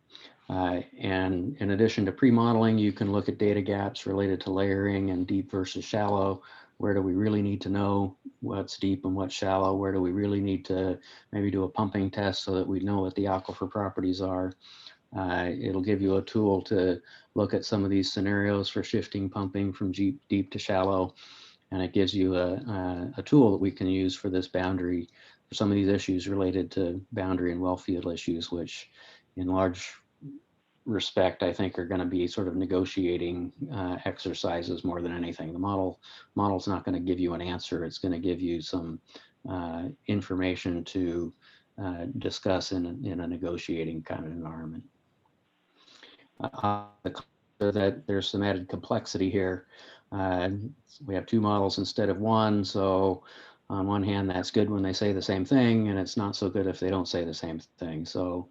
And in addition to pre-modeling, you can look at data gaps related to layering and deep versus shallow. Where do we really need to know what's deep and what's shallow? Where do we really need to maybe do a pumping test so that we know what the aquifer properties are? It'll give you a tool to look at some of these scenarios for shifting pumping from deep to shallow. And it gives you a tool that we can use for this boundary, for some of these issues related to boundary and well field issues, which in large respect, I think, are going to be sort of negotiating exercises more than anything. The model's not going to give you an answer. It's going to give you some information to discuss in a negotiating kind of environment. That there's some added complexity here. We have two models instead of one, so on one hand, that's good when they say the same thing, and it's not so good if they don't say the same thing. So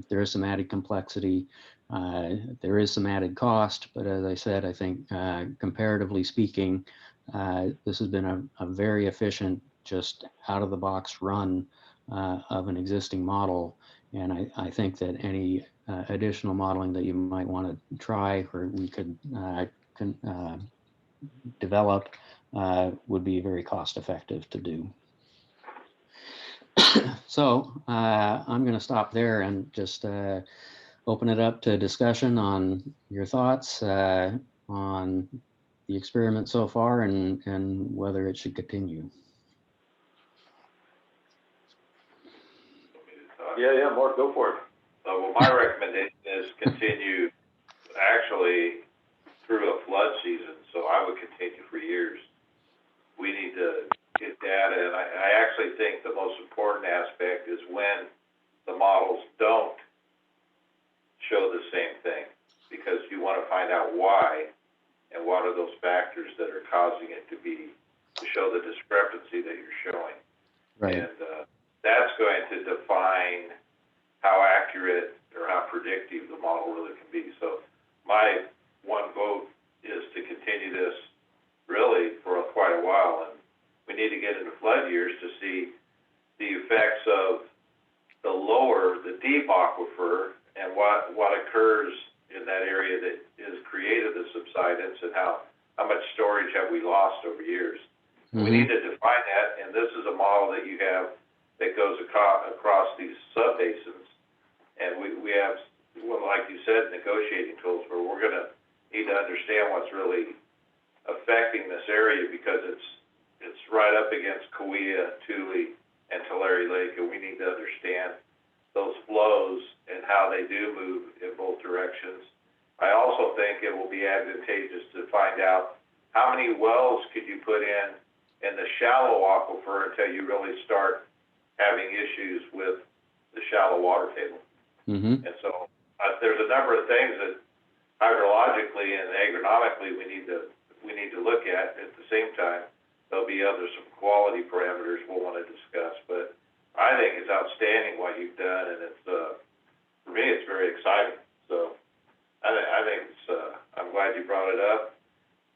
there is some added complexity. There is some added cost, but as I said, I think comparatively speaking, this has been a very efficient, just out of the box run of an existing model. And I think that any additional modeling that you might want to try or we could develop would be very cost effective to do. So I'm going to stop there and just open it up to discussion on your thoughts, on the experiment so far and whether it should continue. Yeah, Mark, go for it. Well, my recommendation is continue actually through a flood season, so I would continue for years. We need to get data, and I actually think the most important aspect is when the models don't show the same thing, because you want to find out why and what are those factors that are causing it to show the discrepancy that you're showing. Right. And that's going to define how accurate or how predictive the model really can be. So my one vote is to continue this really for quite a while, and we need to get into flood years to see the effects of the deep aquifer and what occurs in that area that has created the subsidence, and how much storage have we lost over years. We need to define that, and this is a model that you have that goes across these subbasins, and we have, well, like you said, negotiating tools where we're going to need to understand what's really affecting this area, because it's right up against Cahuilla, Tule, and Tulare Lake, and we need to understand those flows and how they do move in both directions. I also think it will be advantageous to find out how many wells could you put in the shallow aquifer until you really start having issues with the shallow water table. And so there's a number of things that hydrologically and agronomically we need to look at. At the same time, there'll be some quality parameters we'll want to discuss. But I think it's outstanding what you've done, and it's for me it's very exciting. So I think I'm glad you brought it up.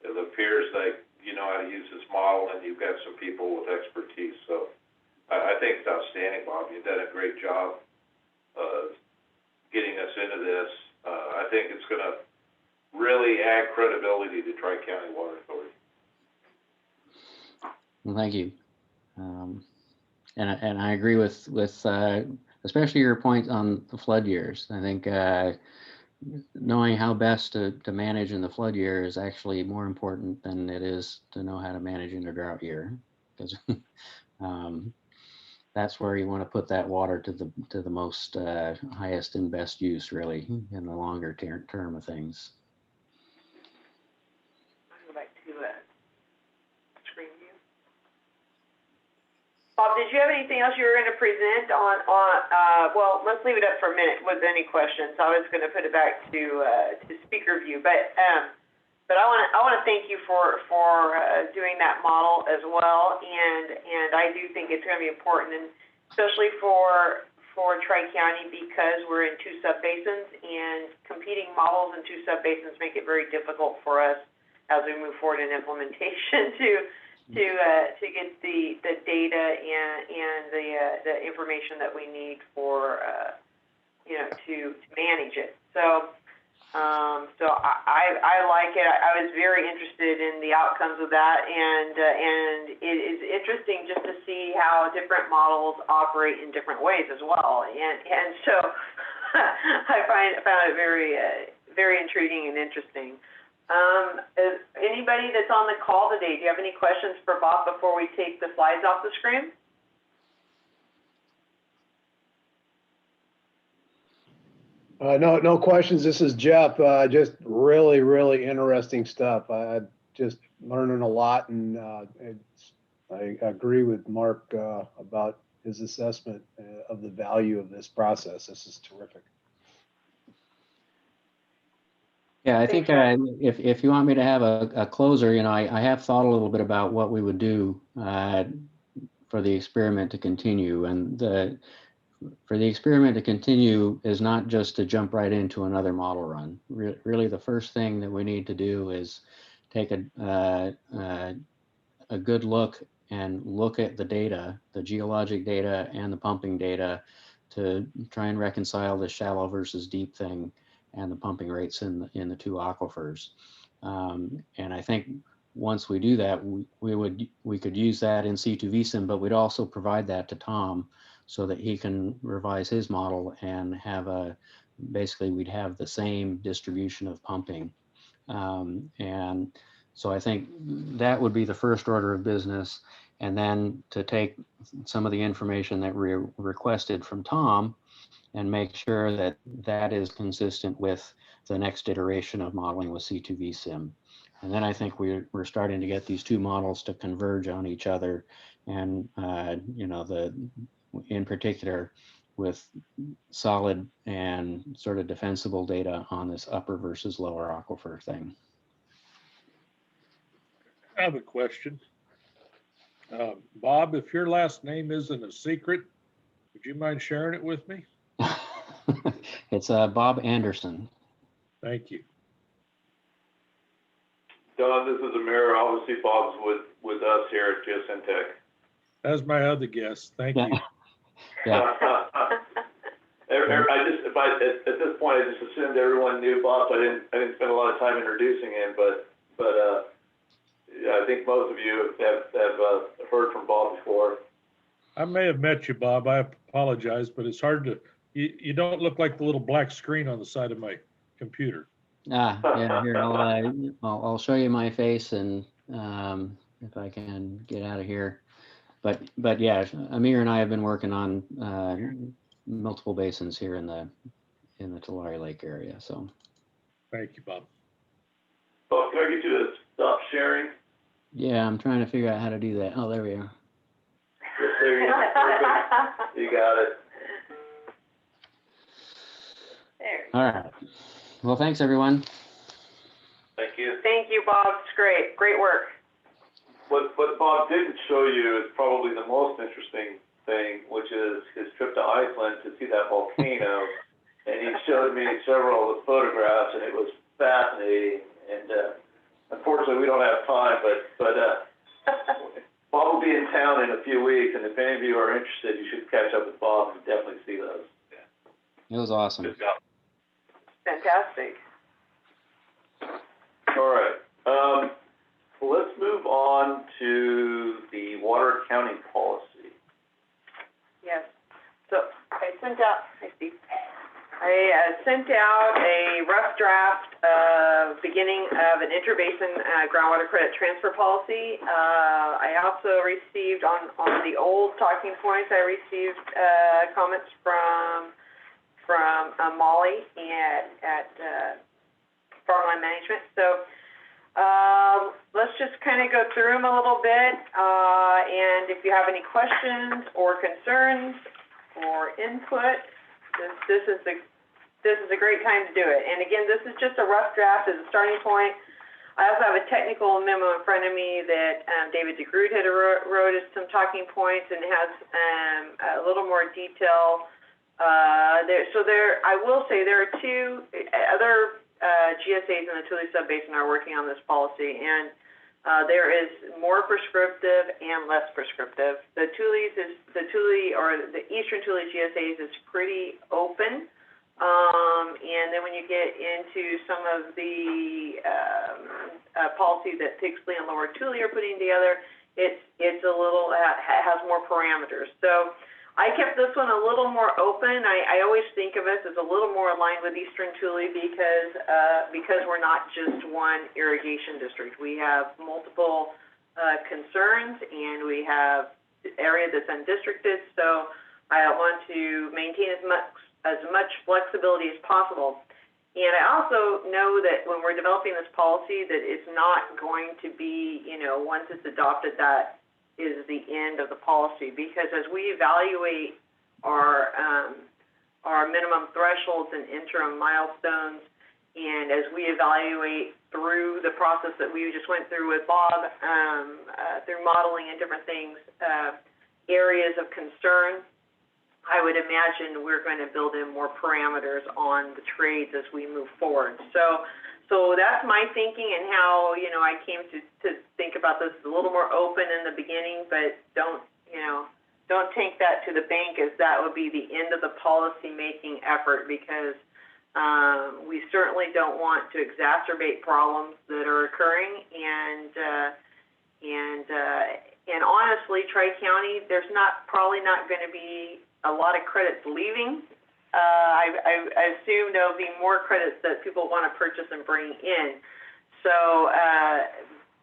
It appears like you know how to use this model, and you've got some people with expertise. So I think it's outstanding, Bob. You've done a great job getting us into this. I think it's going to really add credibility to Tri-County Water Authority. Well, thank you. And I agree with especially your point on the flood years. I think knowing how best to manage in the flood year is actually more important than it is to know how to manage in a drought year, because that's where you want to put that water to the most highest and best use, really, in the longer term of things. I'll go back to screen view. Bob, did you have anything else you were going to present on? Well, let's leave it up for a minute with any questions. I was going to put it back to speaker view, but I want to thank you for doing that model as well, and I do think it's going to be important, and especially for Tri-County, because we're in two subbasins, and competing models in two subbasins make it very difficult for us as we move forward in implementation to get the data and the information that we need for to manage it. So I like it. I was very interested in the outcomes of that, and it is interesting just to see how different models operate in different ways as well. And so I found it very intriguing and interesting. Is anybody that's on the call today, do you have any questions for Bob before we take the slides off the screen? No questions. This is Jeff. Just really interesting stuff. I'm just learning a lot, and I agree with Mark about his assessment of the value of this process. This is terrific. Yeah, I think if you want me to have a closer, I have thought a little bit about what we would do for the experiment to continue. And for the experiment to continue is not just to jump right into another model run. Really, the first thing that we need to do is take a good look at the data, the geologic data and the pumping data, to try and reconcile the shallow versus deep thing and the pumping rates in the two aquifers. And I think once we do that, we could use that in C2VSIM, but we'd also provide that to Tom so that he can revise his model and have basically we'd have the same distribution of pumping And so I think that would be the first order of business. And then to take some of the information that we requested from Tom and make sure that that is consistent with the next iteration of modeling with C2V Sim. And then I think we're starting to get these two models to converge on each other. And, you know, in particular with solid and sort of defensible data on this upper versus lower aquifer thing. I have a question. Bob, if your last name isn't a secret, would you mind sharing it with me? It's Bob Anderson. Thank you. Don, this is Amir. Obviously, Bob's with us here at Geosyntec. That's my other guess. Thank you. Yeah. At this point, I just assumed everyone knew Bob, so I didn't spend a lot of time introducing him, but yeah, I think most of you have heard from Bob before. I may have met you, Bob. I apologize, but it's hard to, you don't look like the little black screen on the side of my computer. Yeah, here, I'll show you my face, and if I can get out of here. But yeah, Amir and I have been working on multiple basins here in the Tulare Lake area, so. Thank you, Bob. Bob, can I get you to stop sharing? Yeah, I'm trying to figure out how to do that. Oh, there we are. There you go. You got it. There. All right. Well, thanks, everyone. Thank you. Thank you, Bob. It's great. Great work. What Bob didn't show you is probably the most interesting thing, which is his trip to Iceland to see that volcano. And he showed me several of the photographs, and it was fascinating. And unfortunately, we don't have time, but Bob will be in town in a few weeks, and if any of you are interested, you should catch up with Bob and definitely see those. It was awesome. Good job. Fantastic. All right. Let's move on to the water accounting policy. Yes. So I sent out, hi Steve. I sent out a rough draft beginning of an interbasin groundwater credit transfer policy. I also received on the old talking points, I received comments from Molly at Farmland Management. So let's just kind of go through them a little bit, and if you have any questions or concerns or input, this is a great time to do it. And again, this is just a rough draft as a starting point. I also have a technical memo in front of me that David DeGroot had wrote as some talking points, and has a little more detail there. I will say there are two other GSAs in the Tule Subbasin are working on this policy, and there is more prescriptive and less prescriptive. The Eastern Tule GSAs is pretty open, and then when you get into some of the policy that Pixley and Lower Tule are putting together, it's a little has more parameters. So I kept this one a little more open. I always think of us as a little more aligned with Eastern Tule because we're not just one irrigation district. We have multiple concerns, and we have area that's undistricted. So I want to maintain as much flexibility as possible. And I also know that when we're developing this policy, that it's not going to be, once it's adopted, that is the end of the policy, because as we evaluate our minimum thresholds and interim milestones, and as we evaluate through the process that we just went through with Bob, through modeling and different things, areas of concern, I would imagine we're going to build in more parameters on the trades as we move forward. So that's my thinking, and how, I came to think about this a little more open in the beginning, but don't take that to the bank as that would be the end of the policy-making effort, because we certainly don't want to exacerbate problems that are occurring, and honestly, Tri-County, there's probably not going to be a lot of credits leaving. I assume there'll be more credits that people want to purchase and bring in. So,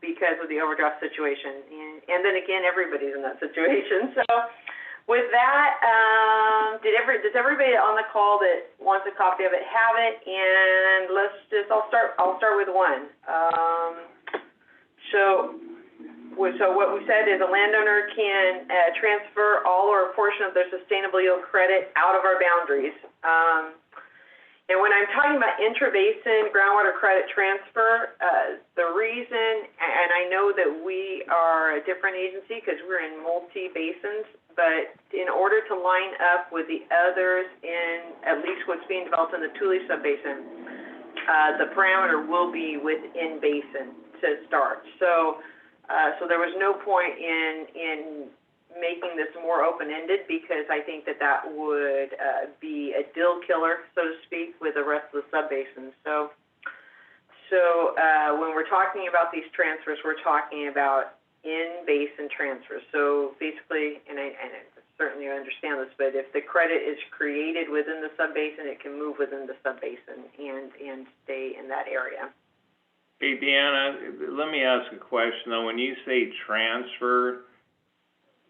because of the overdraft situation, and then again, everybody's in that situation. So, with that, does everybody on the call that wants a copy of it have it? And I'll start with one. So what we said is a landowner can transfer all or a portion of their sustainable yield credit out of our boundaries. And when I'm talking about intrabasin groundwater credit transfer, the reason, and I know that we are a different agency because we're in multi-basins, but in order to line up with the others in at least what's being developed in the Tule subbasin, the parameter will be within basin to start. So there was no point in making this more open-ended because I think that would be a deal killer, so to speak, with the rest of the subbasins. So when we're talking about these transfers, we're talking about in-basin transfers. So basically, and I certainly understand this, but if the credit is created within the subbasin, it can move within the subbasin and stay in that area. Hey, Deanna, let me ask a question though. When you say transfer,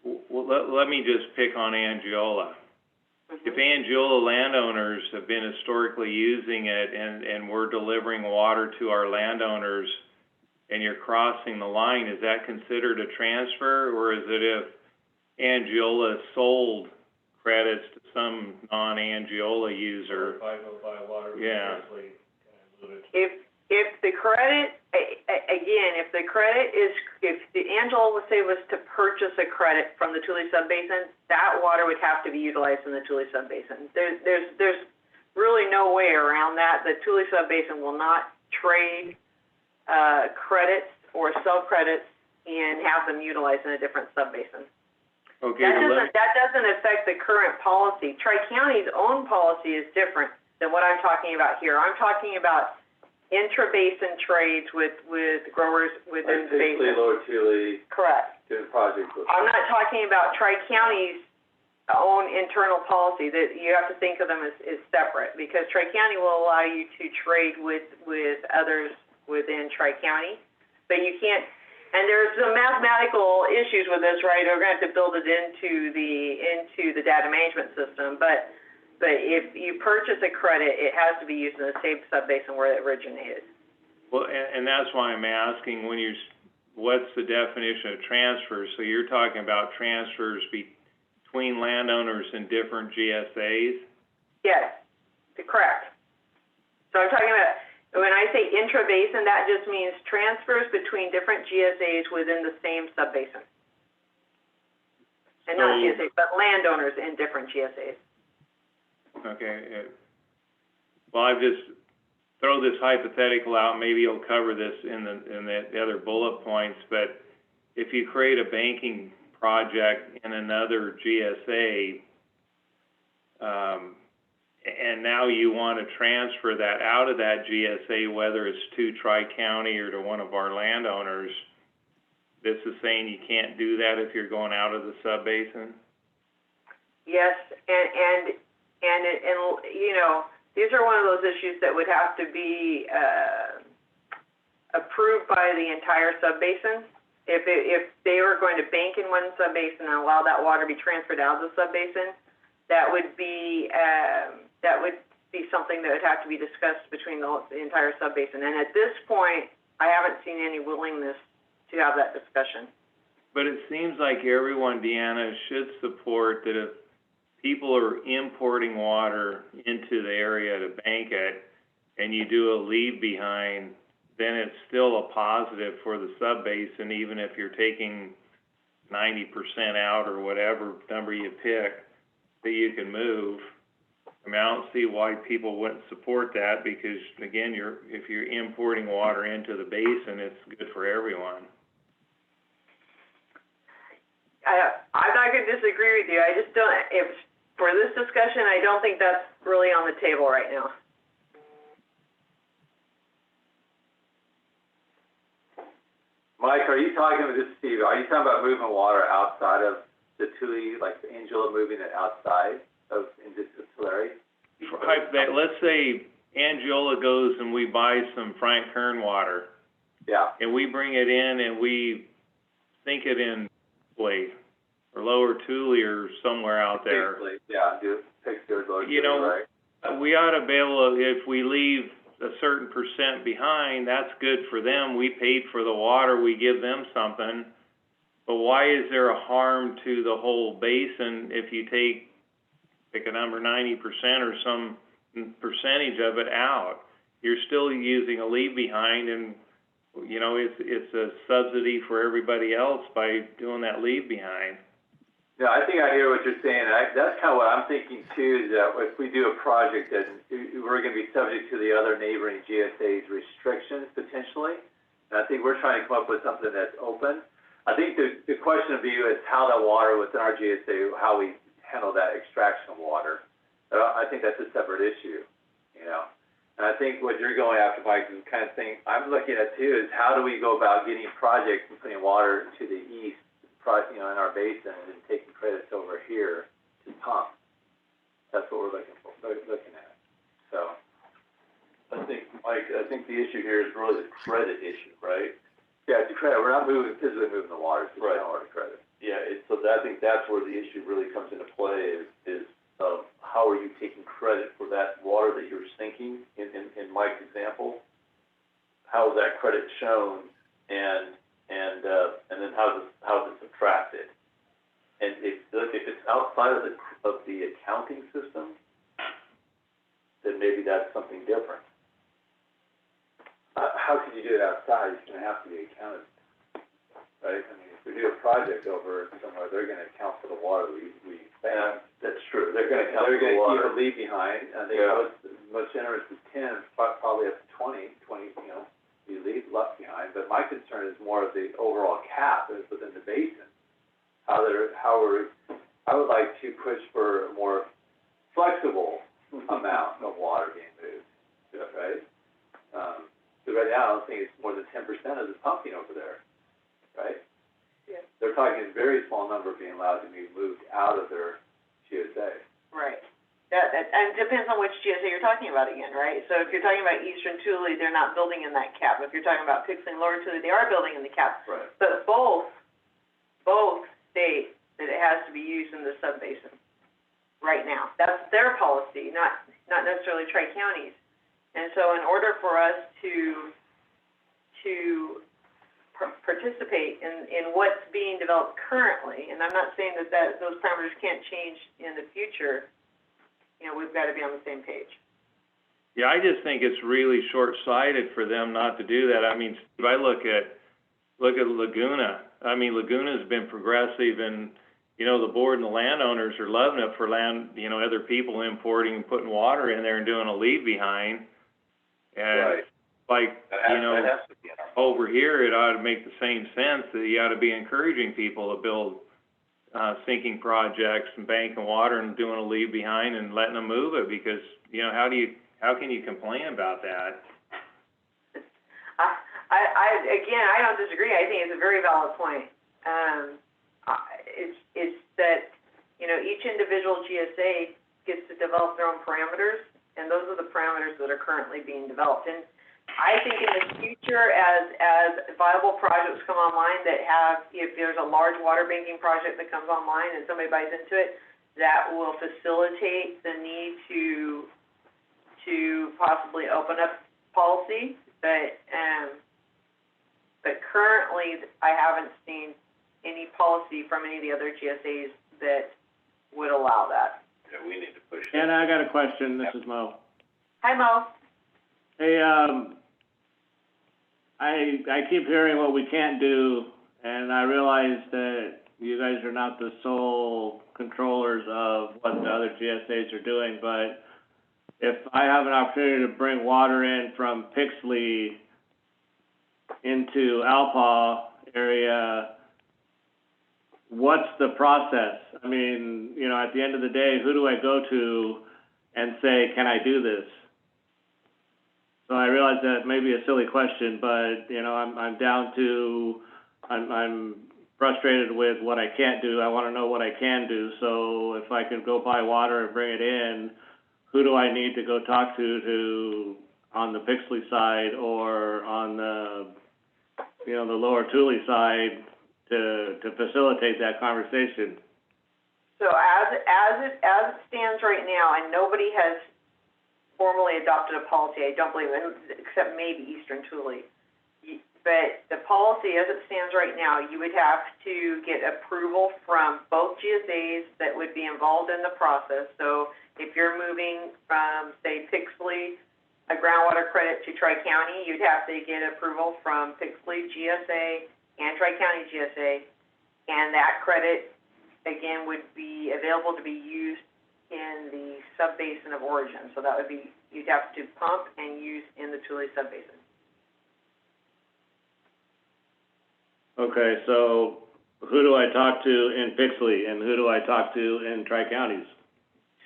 well, let me just pick on Angiola. If Angiola landowners have been historically using it and we're delivering water to our landowners and you're crossing the line, is that considered a transfer? Or is it if Angiola sold credits to some non-Angiola user? 505 water. Yeah. If the credit, again, if the Angiola, let's say, was to purchase a credit from the Tule subbasin, that water would have to be utilized in the Tule subbasin. There's really no way around that. The Tule subbasin will not trade credits or sell credits and have them utilized in a different subbasin. Okay, that doesn't affect the current policy. Tri-County's own policy is different than what I'm talking about here. I'm talking about intra-basin trades with growers within the basin. Basically, Lower Tule. Correct. Doing projects with. I'm not talking about Tri-County's own internal policy. That you have to think of them as separate, because Tri-County will allow you to trade with others within Tri-County, but you can't. And there's some mathematical issues with this, right? We're going to have to build it into the data management system, but if you purchase a credit, it has to be used in the same subbasin where it originated. well, and that's why I'm asking what's the definition of transfers? So you're talking about transfers between landowners in different GSAs? Yes, correct. So I'm talking about, when I say intrabasin, that just means transfers between different GSAs within the same subbasin. And not GSAs, but landowners in different GSAs. Okay. Well, I just throw this hypothetical out. Maybe you'll cover this in the other bullet points. But if you create a banking project in another GSA, and now you want to transfer that out of that GSA, whether it's to Tri-County or to one of our landowners, this is saying you can't do that if you're going out of the subbasin? Yes, and you know, these are one of those issues that would have to be approved by the entire subbasin. If they were going to bank in one subbasin and allow that water to be transferred out of the subbasin, that would be something that would have to be discussed between the entire subbasin. And at this point, I haven't seen any willingness to have that discussion. But it seems like everyone, Deanna, should support that if people are importing water into the area to bank it, and you do a leave behind, then it's still a positive for the subbasin, even if you're taking 90% out or whatever number you pick that you can move. I mean, I don't see why people wouldn't support that, because again, if you're importing water into the basin, it's good for everyone. I'm not going to disagree with you. I just don't, for this discussion, I don't think that's really on the table right now. Mike, are you talking about this, Steve? Are you talking about moving water outside of the Tule, like Angiola moving it outside of into Tulare? Let's say Angiola goes and we buy some Frank Kern water Yeah. and we bring it in and we sink it in Tule or Lower Tule or somewhere out there. Basically, yeah, do take their load, You know, right? We ought to be able to, if we leave a certain percent behind, that's good for them. We paid for the water, we give them something. But why is there a harm to the whole basin if you pick a number, 90% or some percentage of it out? You're still using a leave behind, and you know, it's a subsidy for everybody else by doing that leave behind. Yeah, I think I hear what you're saying, and that's kind of what I'm thinking too, is that if we do a project, that we're gonna be subject to the other neighboring GSA's restrictions potentially. And I think we're trying to come up with something that's open. I think the question of you is how that water within our GSA, how we handle that extraction of water. I think that's a separate issue, you know. And I think what you're going after, Mike, is the kind of thing I'm looking at too, is how do we go about getting projects and putting water to the east, you know, in our basin, and taking credits over here to pump. That's what we're looking at. So I think, Mike, the issue here is really the credit issue, right? yeah, it's a credit. We're not physically moving the water, so Right. it's not water credit. Yeah, so I think that's where the issue really comes into play is how are you taking credit for that water that you're sinking in Mike's example? How is that credit shown and then how is it subtracted? And if it's outside of the accounting system, then maybe that's something different. How can you do it outside? It's gonna have to be accounted, right? I mean, if we do a project over somewhere, they're gonna account for the water we spend. That's true. They're gonna count They're the gonna water. keep a leave behind. I think Yeah. most generous is 10, probably up to 20, you know, you leave left behind. But my concern is more of the overall cap is within the basin. I would like to push for a more flexible amount of water being moved, right? So right now, I don't think it's more than 10% of the pumping over there, right? Yeah. They're talking a very small number being allowed to be moved out of their GSA. Right. And it depends on which GSA you're talking about again, right? So if you're talking about Eastern Tule, they're not building in that cap. If you're talking about Pixley and Lower Tule, they are building in the cap. Right. But both state that it has to be used in the sub-basin right now. That's their policy, not necessarily Tri-County's. And so in order for us to participate in what's being developed currently, and I'm not saying that those parameters can't change in the future, you know, we've got to be on the same page. Yeah, I just think it's really short-sighted for them not to do that. I mean, Steve, I look at Laguna. I mean, Laguna's been progressive, and you know, the board and the landowners are loving it for you know, other people importing and putting water in there and doing a leave behind. And Right. like, That has to be in our over here, it ought to make the same sense that you ought to be encouraging people to build sinking projects and banking water and doing a leave behind and letting them move it, because, you know, how can you complain about that? I don't disagree. I think it's a very valid point. It's that, you know, each individual GSA gets to develop their own parameters, and those are the parameters that are currently being developed. And I think in the future, as viable projects come online that have, if there's a large water banking project that comes online and somebody buys into it, that will facilitate the need to possibly open up policy. But currently, I haven't seen any policy from any of the other GSAs that would allow that. Yeah, we need to push it. And I got a question, this is Mo. Hi, Mo. Hey, I keep hearing what we can't do, and I realize that you guys are not the sole controllers of what the other GSAs are doing, but if I have an opportunity to bring water in from Pixley into Alpaugh area, what's the process? I mean, you know, at the end of the day, who do I go to and say, can I do this? So I realize that may be a silly question, but, you know, I'm frustrated with what I can't do. I want to know what I can do. So if I could go buy water and bring it in, who do I need to go talk to on the Pixley side or on the you know, the lower Thule side to facilitate that conversation. So as it stands right now, and nobody has formally adopted a policy, I don't believe, except maybe Eastern Thule. But the policy as it stands right now, you would have to get approval from both GSAs that would be involved in the process. So if you're moving from, say, Pixley, a groundwater credit to Tri-County, you'd have to get approval from Pixley GSA and Tri-County GSA. And that credit, again, would be available to be used in the subbasin of origin. So that would be, you'd have to pump and use in the Thule subbasin. Okay, so who do I talk to in Pixley and who do I talk to in Tri-Counties?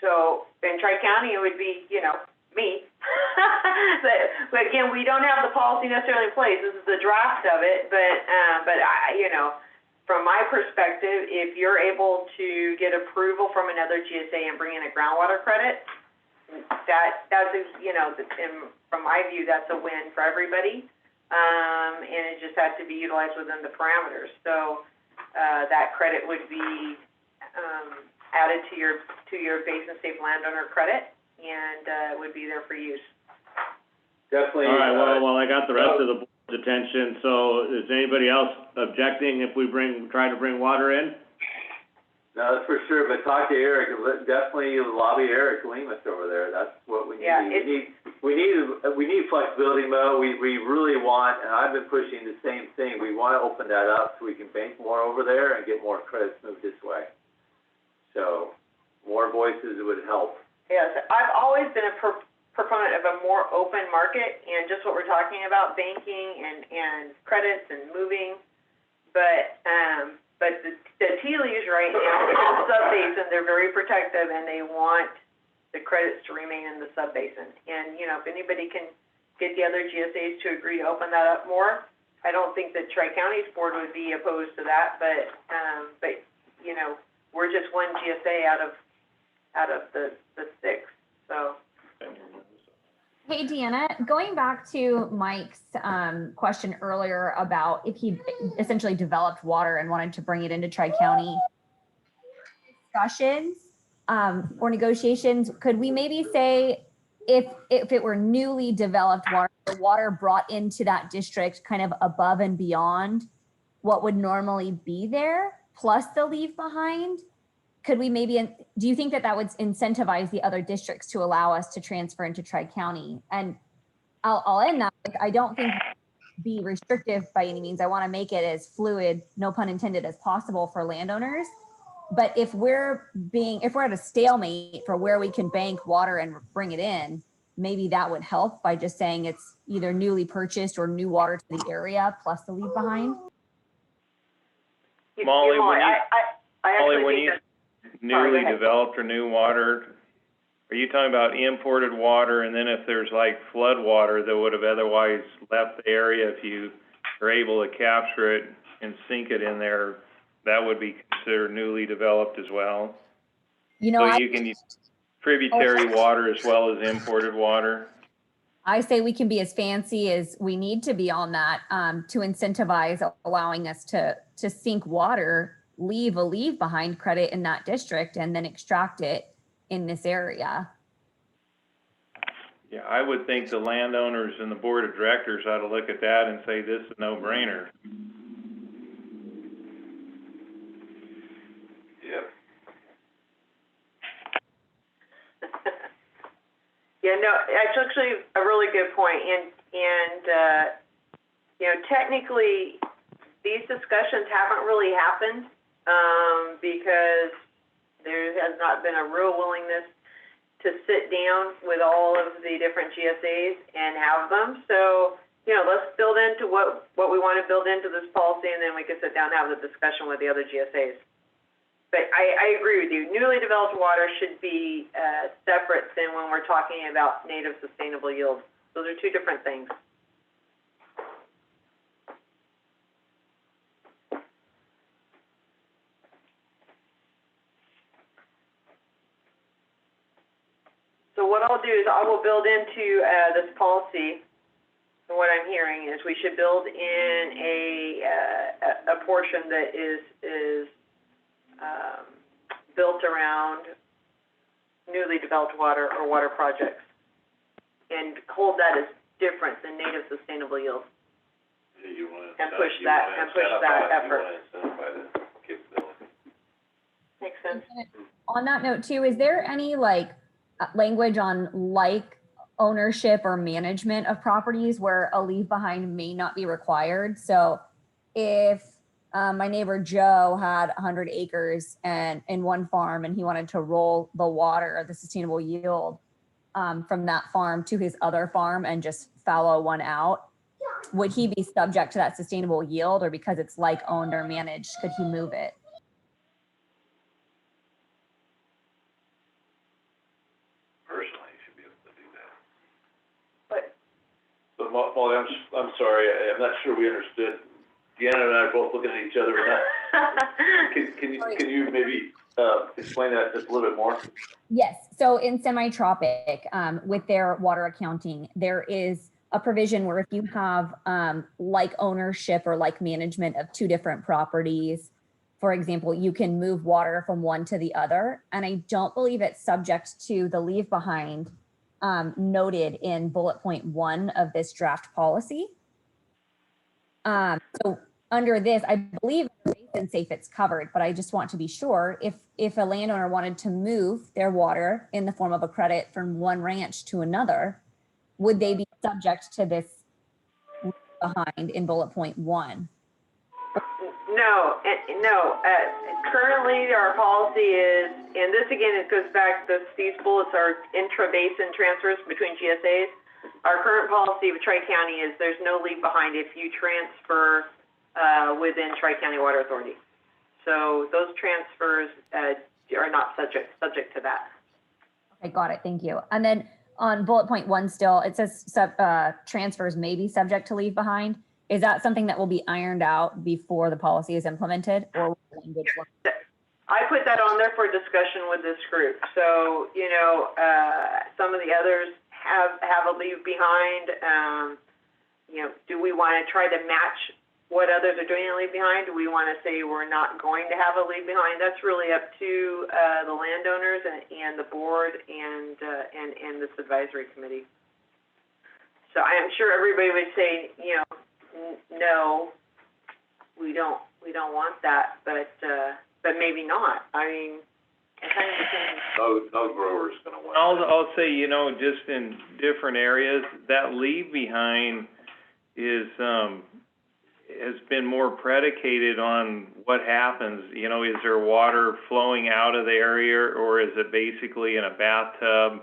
So in Tri-County, it would be, you know, me. But again, we don't have the policy necessarily in place. This is the draft of it, but I, you know, from my perspective, if you're able to get approval from another GSA and bring in a groundwater credit, that's a, you know, from my view, that's a win for everybody. And it just has to be utilized within the parameters. So that credit would be added to your basin safe landowner credit, and would be there for use. Definitely. All right, well, I got the rest of the board's attention, so is anybody else objecting if we try to bring water in? No, that's for sure, but talk to Eric, definitely lobby Eric Lemus over there, that's what we need. Yeah, we need flexibility, Mo, we really want, and I've been pushing the same thing, we want to open that up so we can bank more over there and get more credits moved this way. So, more voices would help. Yes, I've always been a proponent of a more open market, and just what we're talking about, banking and credits and moving, but the tea leaves right now in the subbasin, they're very protective and they want the credits to remain in the subbasin. And, you know, if anybody can get the other GSAs to agree to open that up more, I don't think that Tri-County's board would be opposed to that, but, you know, we're just one GSA out of the six, so. Hey, Deanna, going back to Mike's question earlier about if he essentially developed water and wanted to bring it into Tri-County discussions or negotiations, could we maybe say if it were newly developed water, the water brought into that district kind of above and beyond what would normally be there, plus the leave behind? Could we maybe, do you think that would incentivize the other districts to allow us to transfer into Tri-County? And I'll end that, I don't think be restrictive by any means. I want to make it as fluid, no pun intended, as possible for landowners. But if we're at a stalemate for where we can bank water and bring it in, maybe that would help by just saying it's either newly purchased or new water to the area plus the leave behind. Molly, Molly, when you newly developed or new water, are you talking about imported water, and then if there's like flood water that would have otherwise left the area, if you are able to capture it and sink it in there, that would be considered newly developed as well? You know, so you can use tributary water as well as imported water? I say we can be as fancy as we need to be on that to incentivize allowing us to sink water, leave a leave behind credit in that district, and then extract it in this area. Yeah, I would think the landowners and the board of directors ought to look at that and say this is a no-brainer. Yep. Yeah, no, it's actually a really good point. And you know, technically, these discussions haven't really happened because there has not been a real willingness to sit down with all of the different GSAs and have them. So, you know, let's build into what we want to build into this policy, and then we can sit down and have the discussion with the other GSAs. But I agree with you. Newly developed water should be separate than when we're talking about native sustainable yield. Those are two different things. So what I'll do is I will build into this policy what I'm hearing is we should build in a portion that is built around newly developed water or water projects, and hold that as different than native sustainable yield. Yeah, you wanna And incent- push you that- wanna and push incentivize- that you effort. wanna incentivize the capability. Makes sense. On that note too, is there any like language on like ownership or management of properties where a leave behind may not be required? So if my neighbor Joe had 100 acres and in one farm and he wanted to roll the water, the sustainable yield from that farm to his other farm and just fallow one out, would he be subject to that sustainable yield, or because it's like owned or managed, could he move it? Personally, you should be able to do that. But So Molly, I'm sorry, I'm not sure we understood. Deanna and I are both looking at each other. Can you maybe, explain that just a little bit more? Yes. So in semi-tropic, with their water accounting, there is a provision where if you have like ownership or like management of two different properties, for example, you can move water from one to the other. And I don't believe it's subject to the leave behind noted in bullet point 1 of this draft policy. So under this, I believe in safe it's covered, but I just want to be sure if a landowner wanted to move their water in the form of a credit from one ranch to another, would they be subject to this behind in bullet point 1? no, currently our policy is, and this again, it goes back, these bullets are intra-basin transfers between GSAs. Our current policy with Tri-County is there's no leave behind if you transfer within Tri-County Water Authority. So those transfers are not subject to that. Okay, got it. Thank you. And then on bullet point 1 still, it says transfers may be subject to leave behind. Is that something that will be ironed out before the policy is implemented, or will the language work? I put that on there for discussion with this group. So, some of the others have a leave behind. Do we want to try to match what others are doing in leave behind? Do we want to say we're not going to have a leave behind? That's really up to the landowners and the board and this advisory committee. So I'm sure everybody would say, no, we don't want that, but maybe not. I mean, it kind of depends. No grower's gonna want that. I'll say, just in different areas, that leave behind is, has been more predicated on what happens. Is there water flowing out of the area, or is it basically in a bathtub?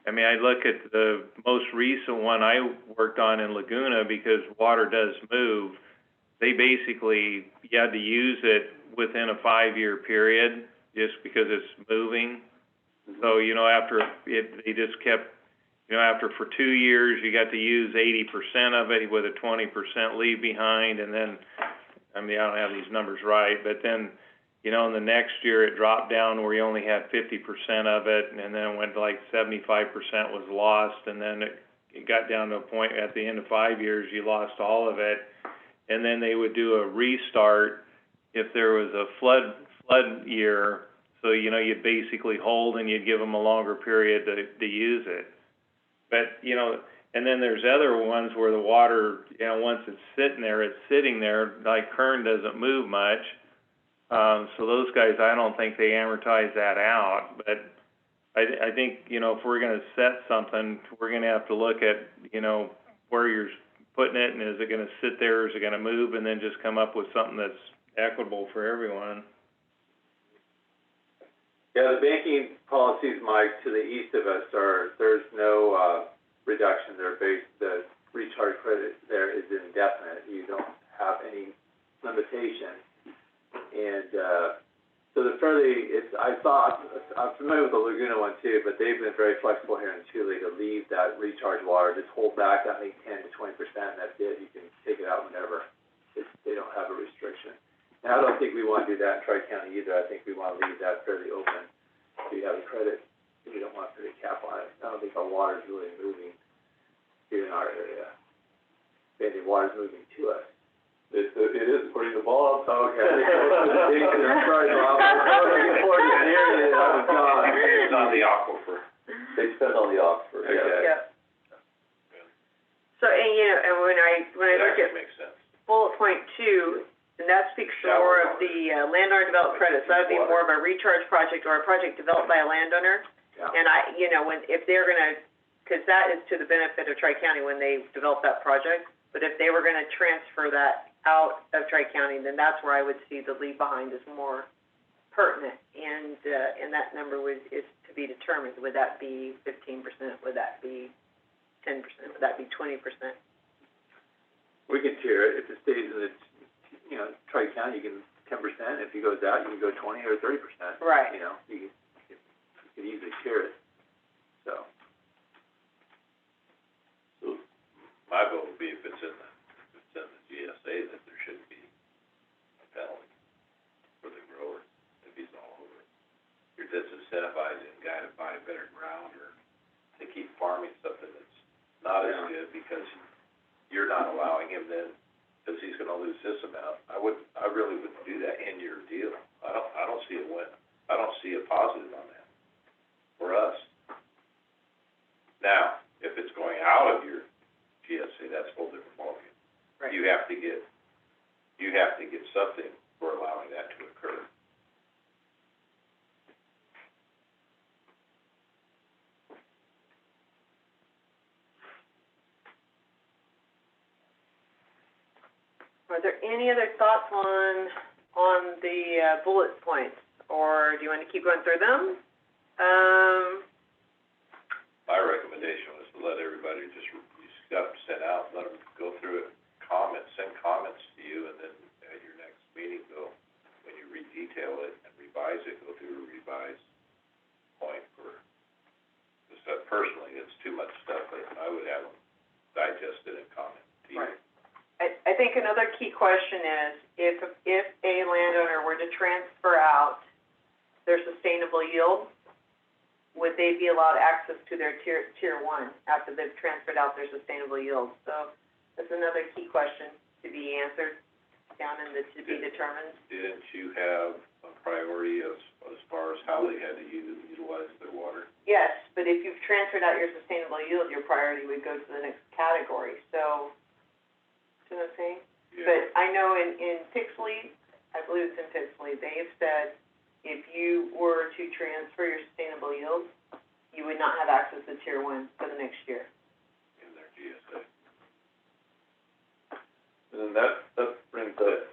I mean, I look at the most recent one I worked on in Laguna, because water does move. They basically, you had to use it within a 5-year period just because it's moving. So, after they just kept, after for 2 years, you got to use 80% of it with a 20% leave behind. And then, I don't have these numbers right, but then, in the next year it dropped down where you only had 50% of it, and then it went to like 75% was lost, and then it got down to a point at the end of 5 years you lost all of it. And then they would do a restart if there was a flood year. So, you'd basically hold and you'd give them a longer period to use it. But, and then there's other ones where the water, once it's sitting there, like Kern doesn't move much. So those guys, I don't think they amortize that out. But I think, if we're going to set something, we're going to have to look at, where you're putting it, and is it going to sit there, or is it going to move, and then just come up with something that's equitable for everyone. Yeah, the banking policies, Mike, to the east of us there's no reduction. The recharge credit there is indefinite. You don't have any limitation. And so I'm familiar with the Laguna one too, but they've been very flexible here in Chile to leave that recharge water, just hold back, I think 10 to 20%, and that's it. You can take it out whenever. They don't have a restriction. And I don't think we want to do that in Tri-County either. I think we want to leave that fairly open. If you have a credit, we don't want to put a cap on it. I don't think our water is really moving here in our area. water's moving to us. It is according to Bob. Okay. Sorry, Bob. I was looking forward to hearing it. Oh, God. It's on the aquifer. They spend on the aquifer, Okay. Yep. So, and, you know, and when I look That at makes sense. bullet point 2, and that speaks more of the landowner developed credits, that would be more of a recharge project or a project developed by a landowner. Yeah. And you know, if they're gonna, because that is to the benefit of Tri-County when they develop that project, but if they were gonna transfer that out of Tri-County, then that's where I would see the leave behind is more pertinent, and that number is to be determined. Would that be 15%? Would that be 10%? Would that be 20%? We can tier it. If it stays in its, you know, Tri-County, you can 10%. If it goes out, you can go 20 or 30%. Right. You know, you can easily tier it. So. My vote would be if it's in the GSA, that there should be a penalty for the grower if he's all over it. You're disincentivizing a guy to buy better ground or to keep farming something that's not as good because you're not allowing him then, because he's gonna lose this amount. I really wouldn't do that in your deal. I don't see a win. I don't see a positive on that for us. Now, if it's going out of your GSA, that's a whole different ballgame. Right. You have to get something for allowing that to occur. Are there any other thoughts on the bullet points, or do you want to keep going through them? My recommendation was to let everybody you just got them sent out, let them go through it, send comments to you, and then at your next meeting, when you redetail it and revise it, go through a revised point for, because personally, it's too much stuff, but I would have them digest it and comment to you. Right. I think another key question is, if a landowner were to transfer out their sustainable yield, would they be allowed access to their tier 1 after they've transferred out their sustainable yield? So that's another key question to be answered down in the to be determined. Didn't you have a priority as far as how they had to utilize their water? Yes, but if you've transferred out your sustainable yield, your priority would go to the next category. So, you know what I'm saying? Yeah. But I know in Pixley, I believe it's in Pixley, they've said if you were to transfer your sustainable yield, you would not have access to tier 1 for the next year. In their GSA. And then that brings up,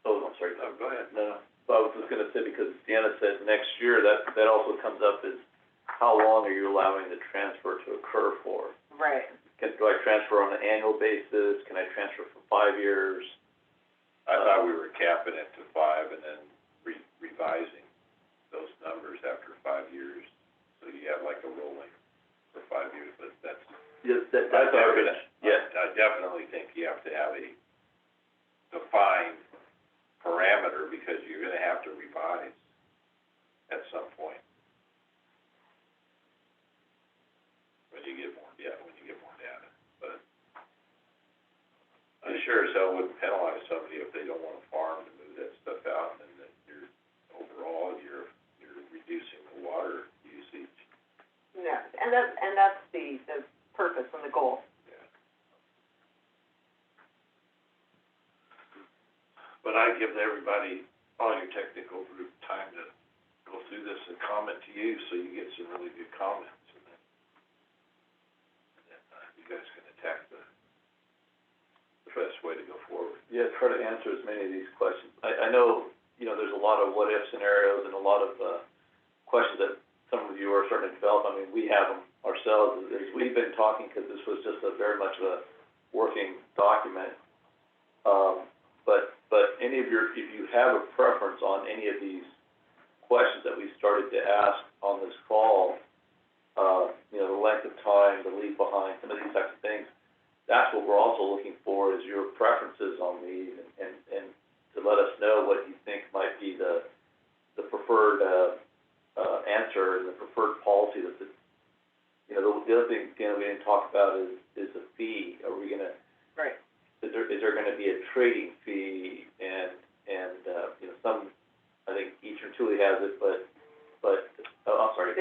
I'm sorry. No, go ahead. No, I was just gonna say, because Deanna said next year, that also comes up is how long are you allowing the transfer to occur for? Right. Do I transfer on an annual basis? Can I transfer for 5 years? I thought we were capping it to 5 and then revising those numbers after 5 years. So you have like a rolling for 5 years, but that's. Yes, that's average. Yes. I definitely think you have to have a defined parameter because you're gonna have to revise at some point. When you get more data, but I sure as hell wouldn't penalize somebody if they don't wanna farm to move that stuff out, and then overall, you're reducing the water usage. Yeah, and that's the purpose and the goal. Yeah. But I give everybody, all your technical group, time to go through this and comment to you, so you get some really good comments, and then you guys can attack the best way to go forward. Yeah, try to answer as many of these questions. I know, there's a lot of what-if scenarios and a lot of questions that some of you are starting to develop. I mean, we have them ourselves as we've been talking, because this was just very much of a working document. But if you have a preference on any of these questions that we started to ask on this call, the length of time, the leave behind, some of these types of things, that's what we're also looking for, is your preferences on these, and to let us know what you think might be the preferred answer and the preferred policy. The other thing, we didn't talk about is the fee. Are we gonna? Right. is there gonna be a trading fee and, you know, some, I think Eastern Tule has it, but, I'm sorry,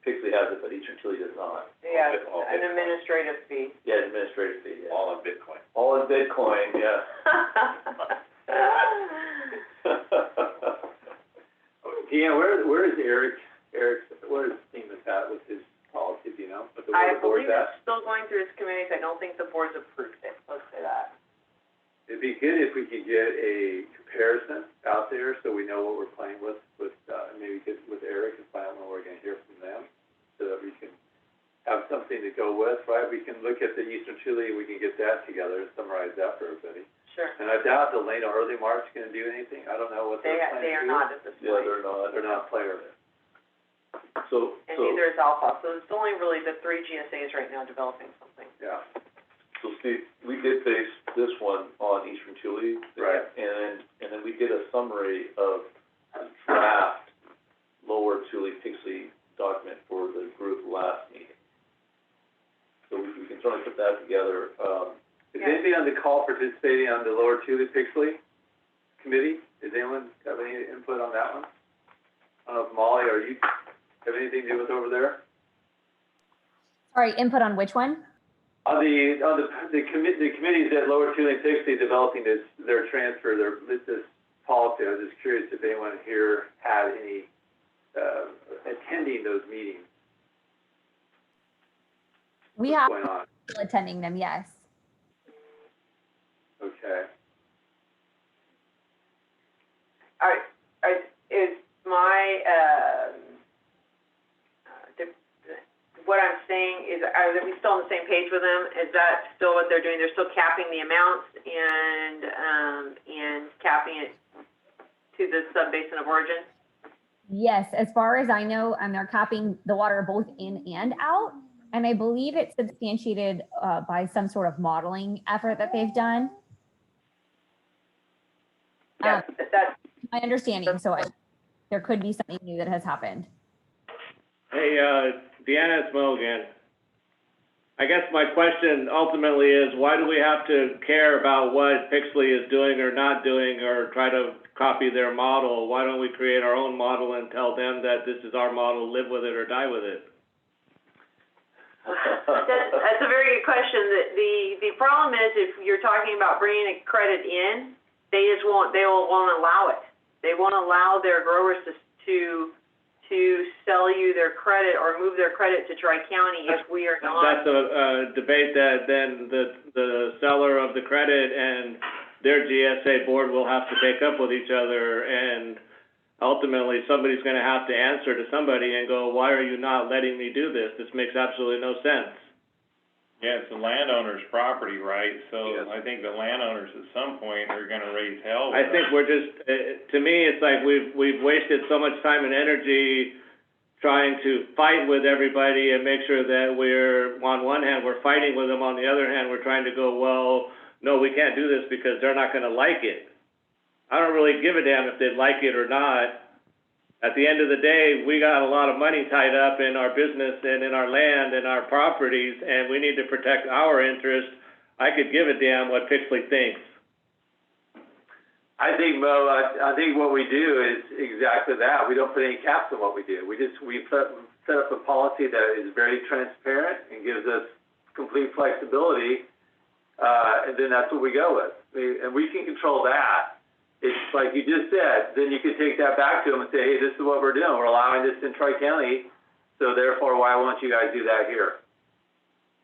Pixley has it, but Eastern Tule does not. Yeah, All an Bitcoin. administrative fee. Yeah, administrative fee, yeah. All in Bitcoin. All in Bitcoin, yeah. Deanne, where is Eric's, where is Stevens at with his policy, do you know? What the I board's believe at? it's still going through its committees. I don't think the board's approved it, let's say that. It'd be good if we could get a comparison out there so we know what we're playing with maybe get with Eric and find out when we're gonna hear from them, so that we can have something to go with, right? We can look at the Eastern Chile, we can get that together and summarize that for everybody. Sure. And I doubt the Lena Early Mark's gonna do anything, I don't know what They they're planning to do. are not at this Yeah, point. they're not. They're not players. So, And neither is Alpha. So it's only really the three GSAs right now developing something. Yeah. So Steve, we did base this one on Eastern Chile. Right. And then we did a summary of the draft Lower Tule Pixley document for the group last meeting. So we can certainly put that together. Is anybody on the call participating on the Lower Tule Pixley committee? Does anyone have any input on that one? I don't know if Molly, are you, have anything to do with over there? Sorry, input on which one? On the committees at Lower Tule and Pixley developing their transfer, this policy, I was just curious if anyone here had any, attending those meetings. We What's have going on? people attending them, yes. Okay. Is my, what I'm saying is, are we still on the same page with them? Is that still what they're doing? They're still capping the amounts and capping it to the sub-basin of origin? Yes, as far as I know, they're capping the water both in and out. And I believe it's substantiated by some sort of modeling effort that they've done. Yeah, that's, My understanding, so there could be something new that has happened. Hey, Deanna, it's Mo again. I guess my question ultimately is, why do we have to care about what Pixley is doing or not doing or try to copy their model? Why don't we create our own model and tell them that this is our model, live with it or die with it? that's a very good question. The problem is, if you're talking about bringing a credit in, they won't allow it. They won't allow their growers to sell you their credit or move their credit to Tri-County if we are not. That's a debate that then the seller of the credit and their GSA board will have to take up with each other, and ultimately somebody's going to have to answer to somebody and go, why are you not letting me do this? This makes absolutely no sense. Yeah, it's the landowner's property, right? So Yes. I think the landowners at some point are gonna raise hell with I think us. we're just, to me, it's like we've wasted so much time and energy trying to fight with everybody and make sure that we're, on one hand, we're fighting with them, on the other hand, we're trying to go, well, no, we can't do this because they're not gonna like it. I don't really give a damn if they like it or not. At the end of the day, we got a lot of money tied up in our business and in our land and our properties, and we need to protect our interests. I could give a damn what Pixley thinks. I think, Mo, I think what we do is exactly that. We don't put any caps on what we do. We set up a policy that is very transparent and gives us complete flexibility, and then that's what we go with. And we can control that. It's like you just said, then you can take that back to them and say, hey, this is what we're doing. We're allowing this in Tri-County, so therefore, why won't you guys do that here?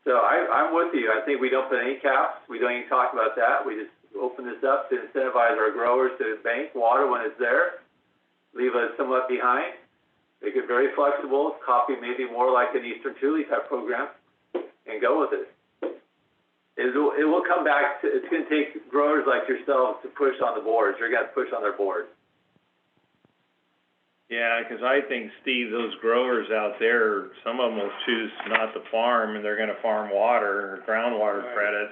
So I'm with you. I think we don't put any caps. We don't even talk about that. We just open this up to incentivize our growers to bank water when it's there, leave us somewhat behind, make it very flexible, copy maybe more like an Eastern Tule type program, and go with it. It will come back to, it's going to take growers like yourselves to push on the boards. You're going to push on their boards. Yeah, because I think, Steve, those growers out there, some of them will choose not to farm, and they're gonna farm water or groundwater credits,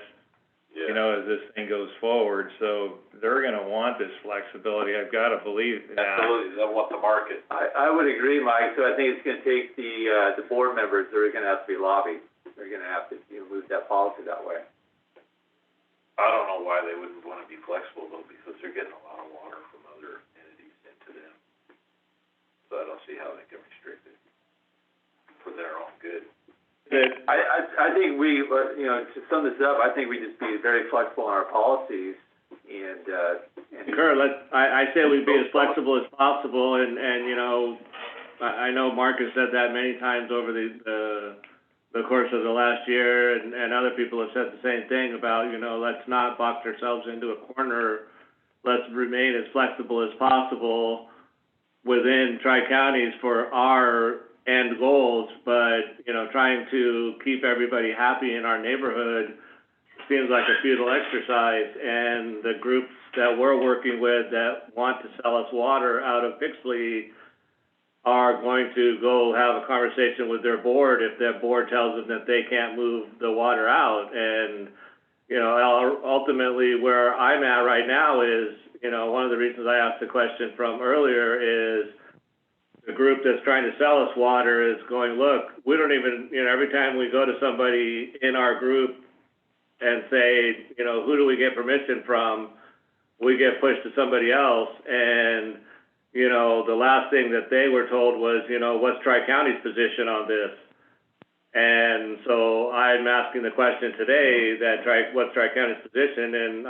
you know, as this thing goes forward. So they're gonna want this flexibility. I've got to believe that. Absolutely, they'll want the market. I would agree, Mike. So I think it's going to take the board members that are going to have to be lobbied. They're going to have to move that policy that way. I don't know why they wouldn't wanna be flexible though, because they're getting a lot of water from other entities into them. So I don't see how they can restrict it for their own good. I think we, to sum this up, I think we just be very flexible in our policies and Kurt, I say we be as flexible as possible, and I know Mark has said that many times over the course of the last year, and other people have said the same thing about, let's not box ourselves into a corner. Let's remain as flexible as possible within Tri-Counties for our end goals, but, trying to keep everybody happy in our neighborhood seems like a futile exercise, and the groups that we're working with that want to sell us water out of Pixley are going to go have a conversation with their board if their board tells them that they can't move the water out. And, ultimately where I'm at right now is, one of the reasons I asked the question from earlier is the group that's trying to sell us water is going, look, we don't even, every time we go to somebody in our group and say, who do we get permission from, we get pushed to somebody else. And, the last thing that they were told was, what's Tri-County's position on this? And so I'm asking the question today what's Tri-County's position? And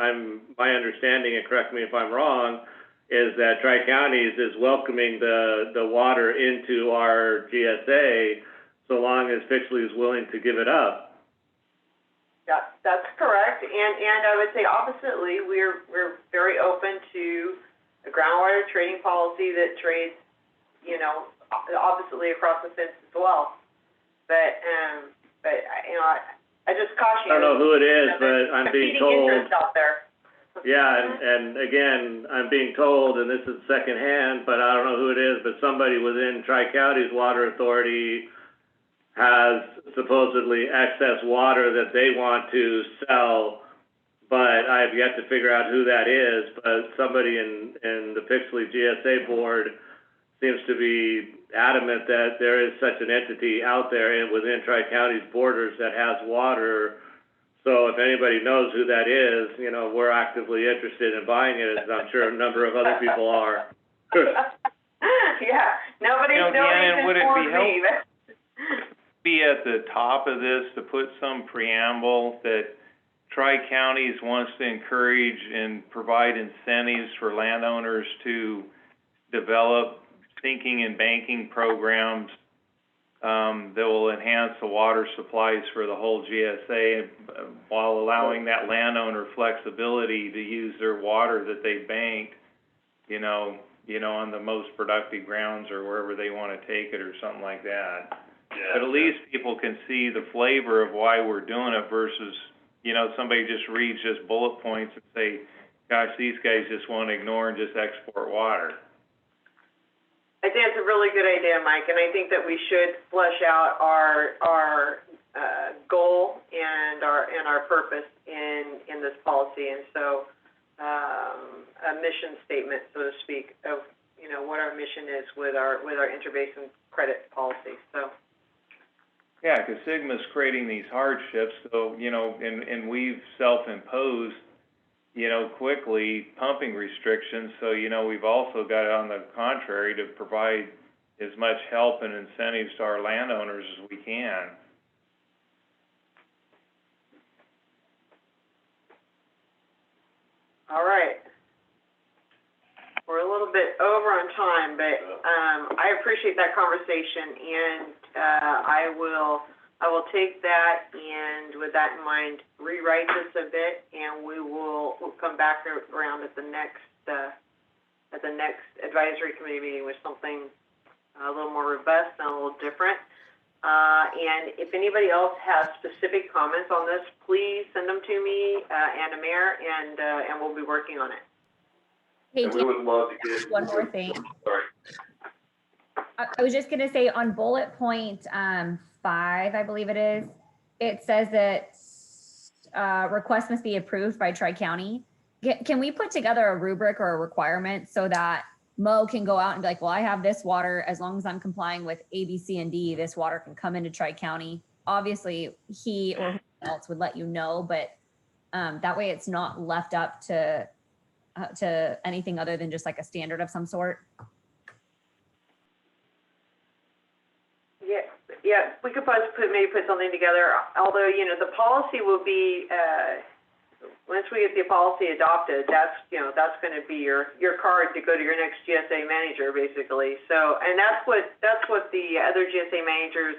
my understanding, and correct me if I'm wrong, is that Tri-Counties is welcoming the water into our GSA so long as Pixley is willing to give it up. Yeah, that's correct. And I would say oppositely, we're very open to a groundwater trading policy that trades, oppositely across the fence as well. But I just caution you. I don't know who it is, but I'm being told. Interest out there. Yeah, and again, I'm being told, and this is secondhand, but I don't know who it is, but somebody within Tri-County's water authority has supposedly excess water that they want to sell, but I have yet to figure out who that is. But somebody in the Pixley GSA board seems to be adamant that there is such an entity out there and within Tri-County's borders that has water. So if anybody knows who that is, we're actively interested in buying it, as I'm sure a number of other people are. Yeah, nobody's Deanna, would it be informed me. Be at the top of this to put some preamble that Tri-Counties wants to encourage and provide incentives for landowners to develop sinking and banking programs that will enhance the water supplies for the whole GSA while allowing that landowner flexibility to use their water that they banked, on the most productive grounds or wherever they want to take it or something like that. Yeah. But at least people can see the flavor of why we're doing it versus, somebody just reads just bullet points and say, gosh, these guys just want to ignore and just export water. I think it's a really good idea, Mike, and I think that we should flesh out our goal and our purpose in this policy, and so a mission statement, so to speak, of what our mission is with our interbasin credit policy. So. Yeah, because Sigma's creating these hardships, so and we've self-imposed, quickly pumping restrictions. So, we've also got, on the contrary, to provide as much help and incentives to our landowners as we can. All right. We're a little bit over on time, but I appreciate that conversation, and I will take that, and with that in mind, rewrite this a bit, and we'll come back around at the next advisory committee meeting with something a little more robust and a little different. And if anybody else has specific comments on this, please send them to me and Amir, and we'll be working on it. Hey, And we would love to get. one more thing. Sorry. I was just gonna say on bullet point 5, I believe it is, it says that requests must be approved by Tri-County. Can we put together a rubric or a requirement so that Mo can go out and be like, well, I have this water, as long as I'm complying with A, B, C, and D, this water can come into Tri-County. Obviously, he or whoever else would let you know, but That way it's not left up to anything other than just like a standard of some sort. Yeah, we could maybe put something together, although, you know, the policy will be, once we get the policy adopted, that's gonna be your card to go to your next GSA manager, basically. So, and that's what the other GSA managers,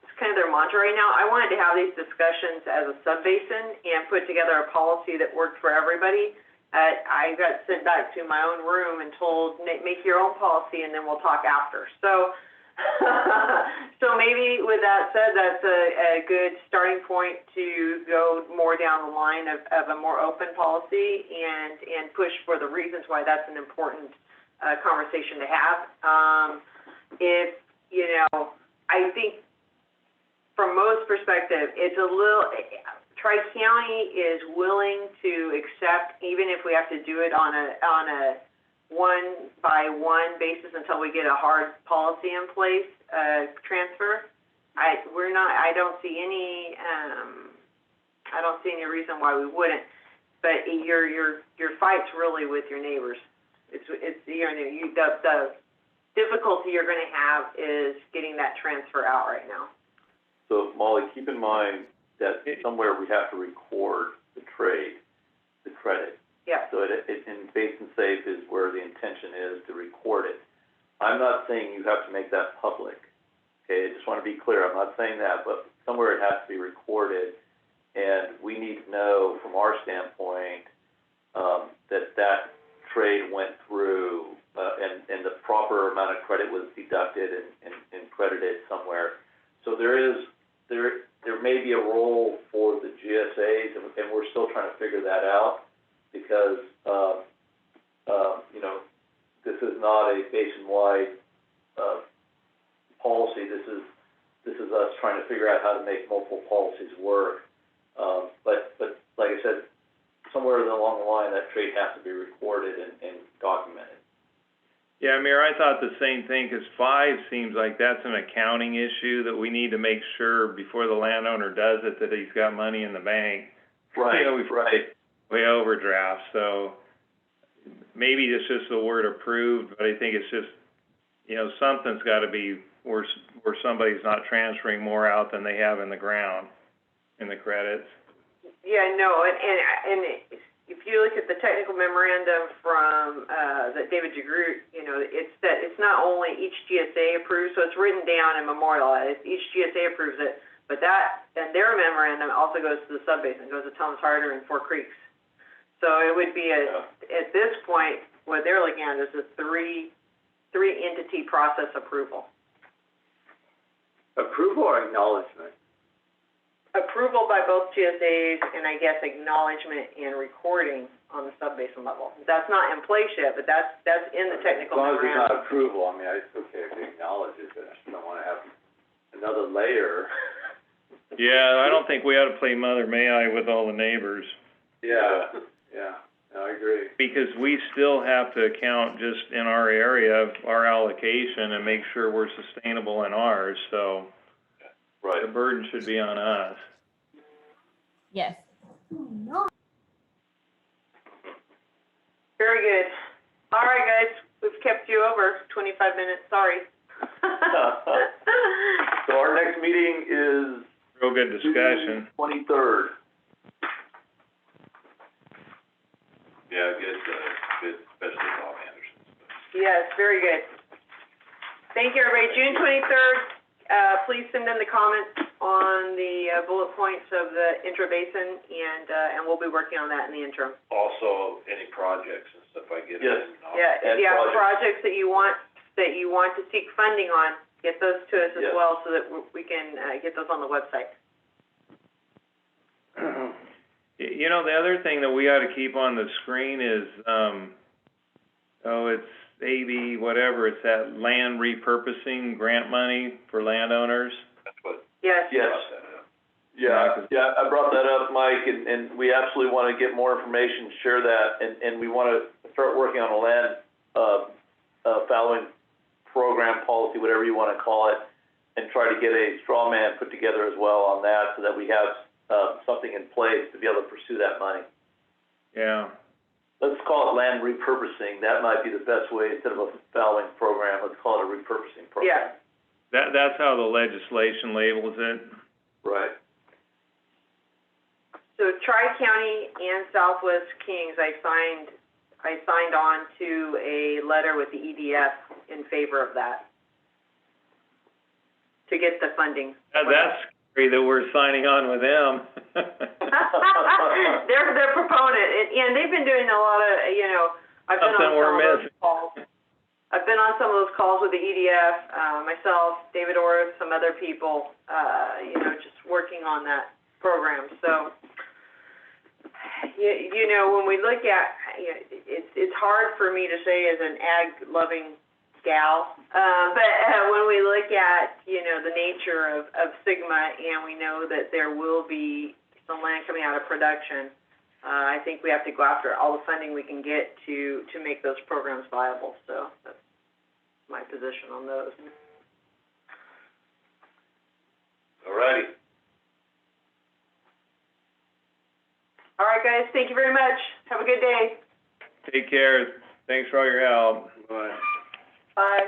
it's kind of their mantra right now. I wanted to have these discussions as a sub-basin and put together a policy that worked for everybody. I got sent back to my own room and told, make your own policy and then we'll talk after. So, so maybe with that said, that's a good starting point to go more down the line of a more open policy and push for the reasons why that's an important conversation to have. If, you know, I think from most perspective, it's a little, Tri-County is willing to accept, even if we have to do it on a one-by-one basis until we get a hard policy in place, transfer. I don't see any reason why we wouldn't. But your fight's really with your neighbors. It's you know, the difficulty you're going to have is getting that transfer out right now. So Molly, keep in mind that somewhere we have to record the trade, the credit. Yeah. So in Basin Safe is where the intention is to record it. I'm not saying you have to make that public. Okay, I just want to be clear. I'm not saying that, but somewhere it has to be recorded, and we need to know from our standpoint that trade went through and the proper amount of credit was deducted and credited somewhere. So there may be a role for the GSAs, and we're still trying to figure that out. Because, you know, this is not a basin-wide policy. This is us trying to figure out how to make multiple policies work. But like I said, somewhere along the line, that trade has to be recorded and documented. Yeah, Amir, I thought the same thing, because 5 seems like that's an accounting issue that we need to make sure before the landowner does it that he's got money in the bank. Right, you know, right. We overdraft, so maybe it's just the word approved, but I think it's just, you know, something's got to be where somebody's not transferring more out than they have in the ground, in the credits. Yeah, no, and if you look at the technical memorandum from that David DeGroot, you know, it's not only each GSA approves, so it's written down and memorialized. Each GSA approves it, but that and their memorandum also goes to the sub-basin, goes to Thomas Harder and Four Creeks. So it would be at this point, what they're looking at is a three entity process approval. Approval or acknowledgement? Approval by both GSAs, and I guess acknowledgement and recording on the sub-basin level. That's not in place yet, but that's in the technical memorandum. As long as it's not approval, I mean, it's okay if you acknowledge it, but I just don't want to have another layer. Yeah, I don't think we ought to play Mother May I with all the neighbors. Yeah, no, I agree. Because we still have to account just in our area, our allocation, and make sure we're sustainable in ours, so. Right. The burden should be on us. Yes. Very good. All right, guys, we've kept you over 25 minutes, sorry. So our next meeting is Real good discussion. 23rd. Yeah, good, especially Bob Anderson. Yes, very good. Thank you, everybody. June 23rd. Please send in the comments on the bullet points of the intra-basin, and we'll be working on that in the interim. Also, any projects and stuff I get. Yes. Yeah, if you have projects that you want to seek funding on, get those to us as well, so that we can get those on the website. You know, the other thing that we ought to keep on the screen is, it's AB, whatever, it's that land repurposing grant money for landowners. That's what. Yes. Yes. Yeah, I brought that up, Mike, and we absolutely want to get more information, share that, and we want to start working on a land fallowing program, policy, whatever you want to call it, and try to get a straw man put together as well on that, so that we have something in place to be able to pursue that money. Yeah. Let's call it land repurposing. That might be the best way, instead of a fallowing program, let's call it a repurposing program. Yeah. That's how the legislation labels it. Right. So Tri-County and Southwest Kings, I signed on to a letter with the EDF in favor of that, to get the funding. That's scary that we're signing on with them. They're proponent, and they've been doing a lot of, I've been Something on we're some of those missing. calls. I've been on some of those calls with the EDF, myself, David Orris, some other people, just working on that program. So, when we look at, it's hard for me to say as an ag-loving gal, but when we look at, the nature of Sigma, and we know that there will be some land coming out of production, I think we have to go after all the funding we can get to make those programs viable. So that's my position on those. All righty. All right, guys, thank you very much. Have a good day. Take care. Thanks for all your help. Bye. Bye.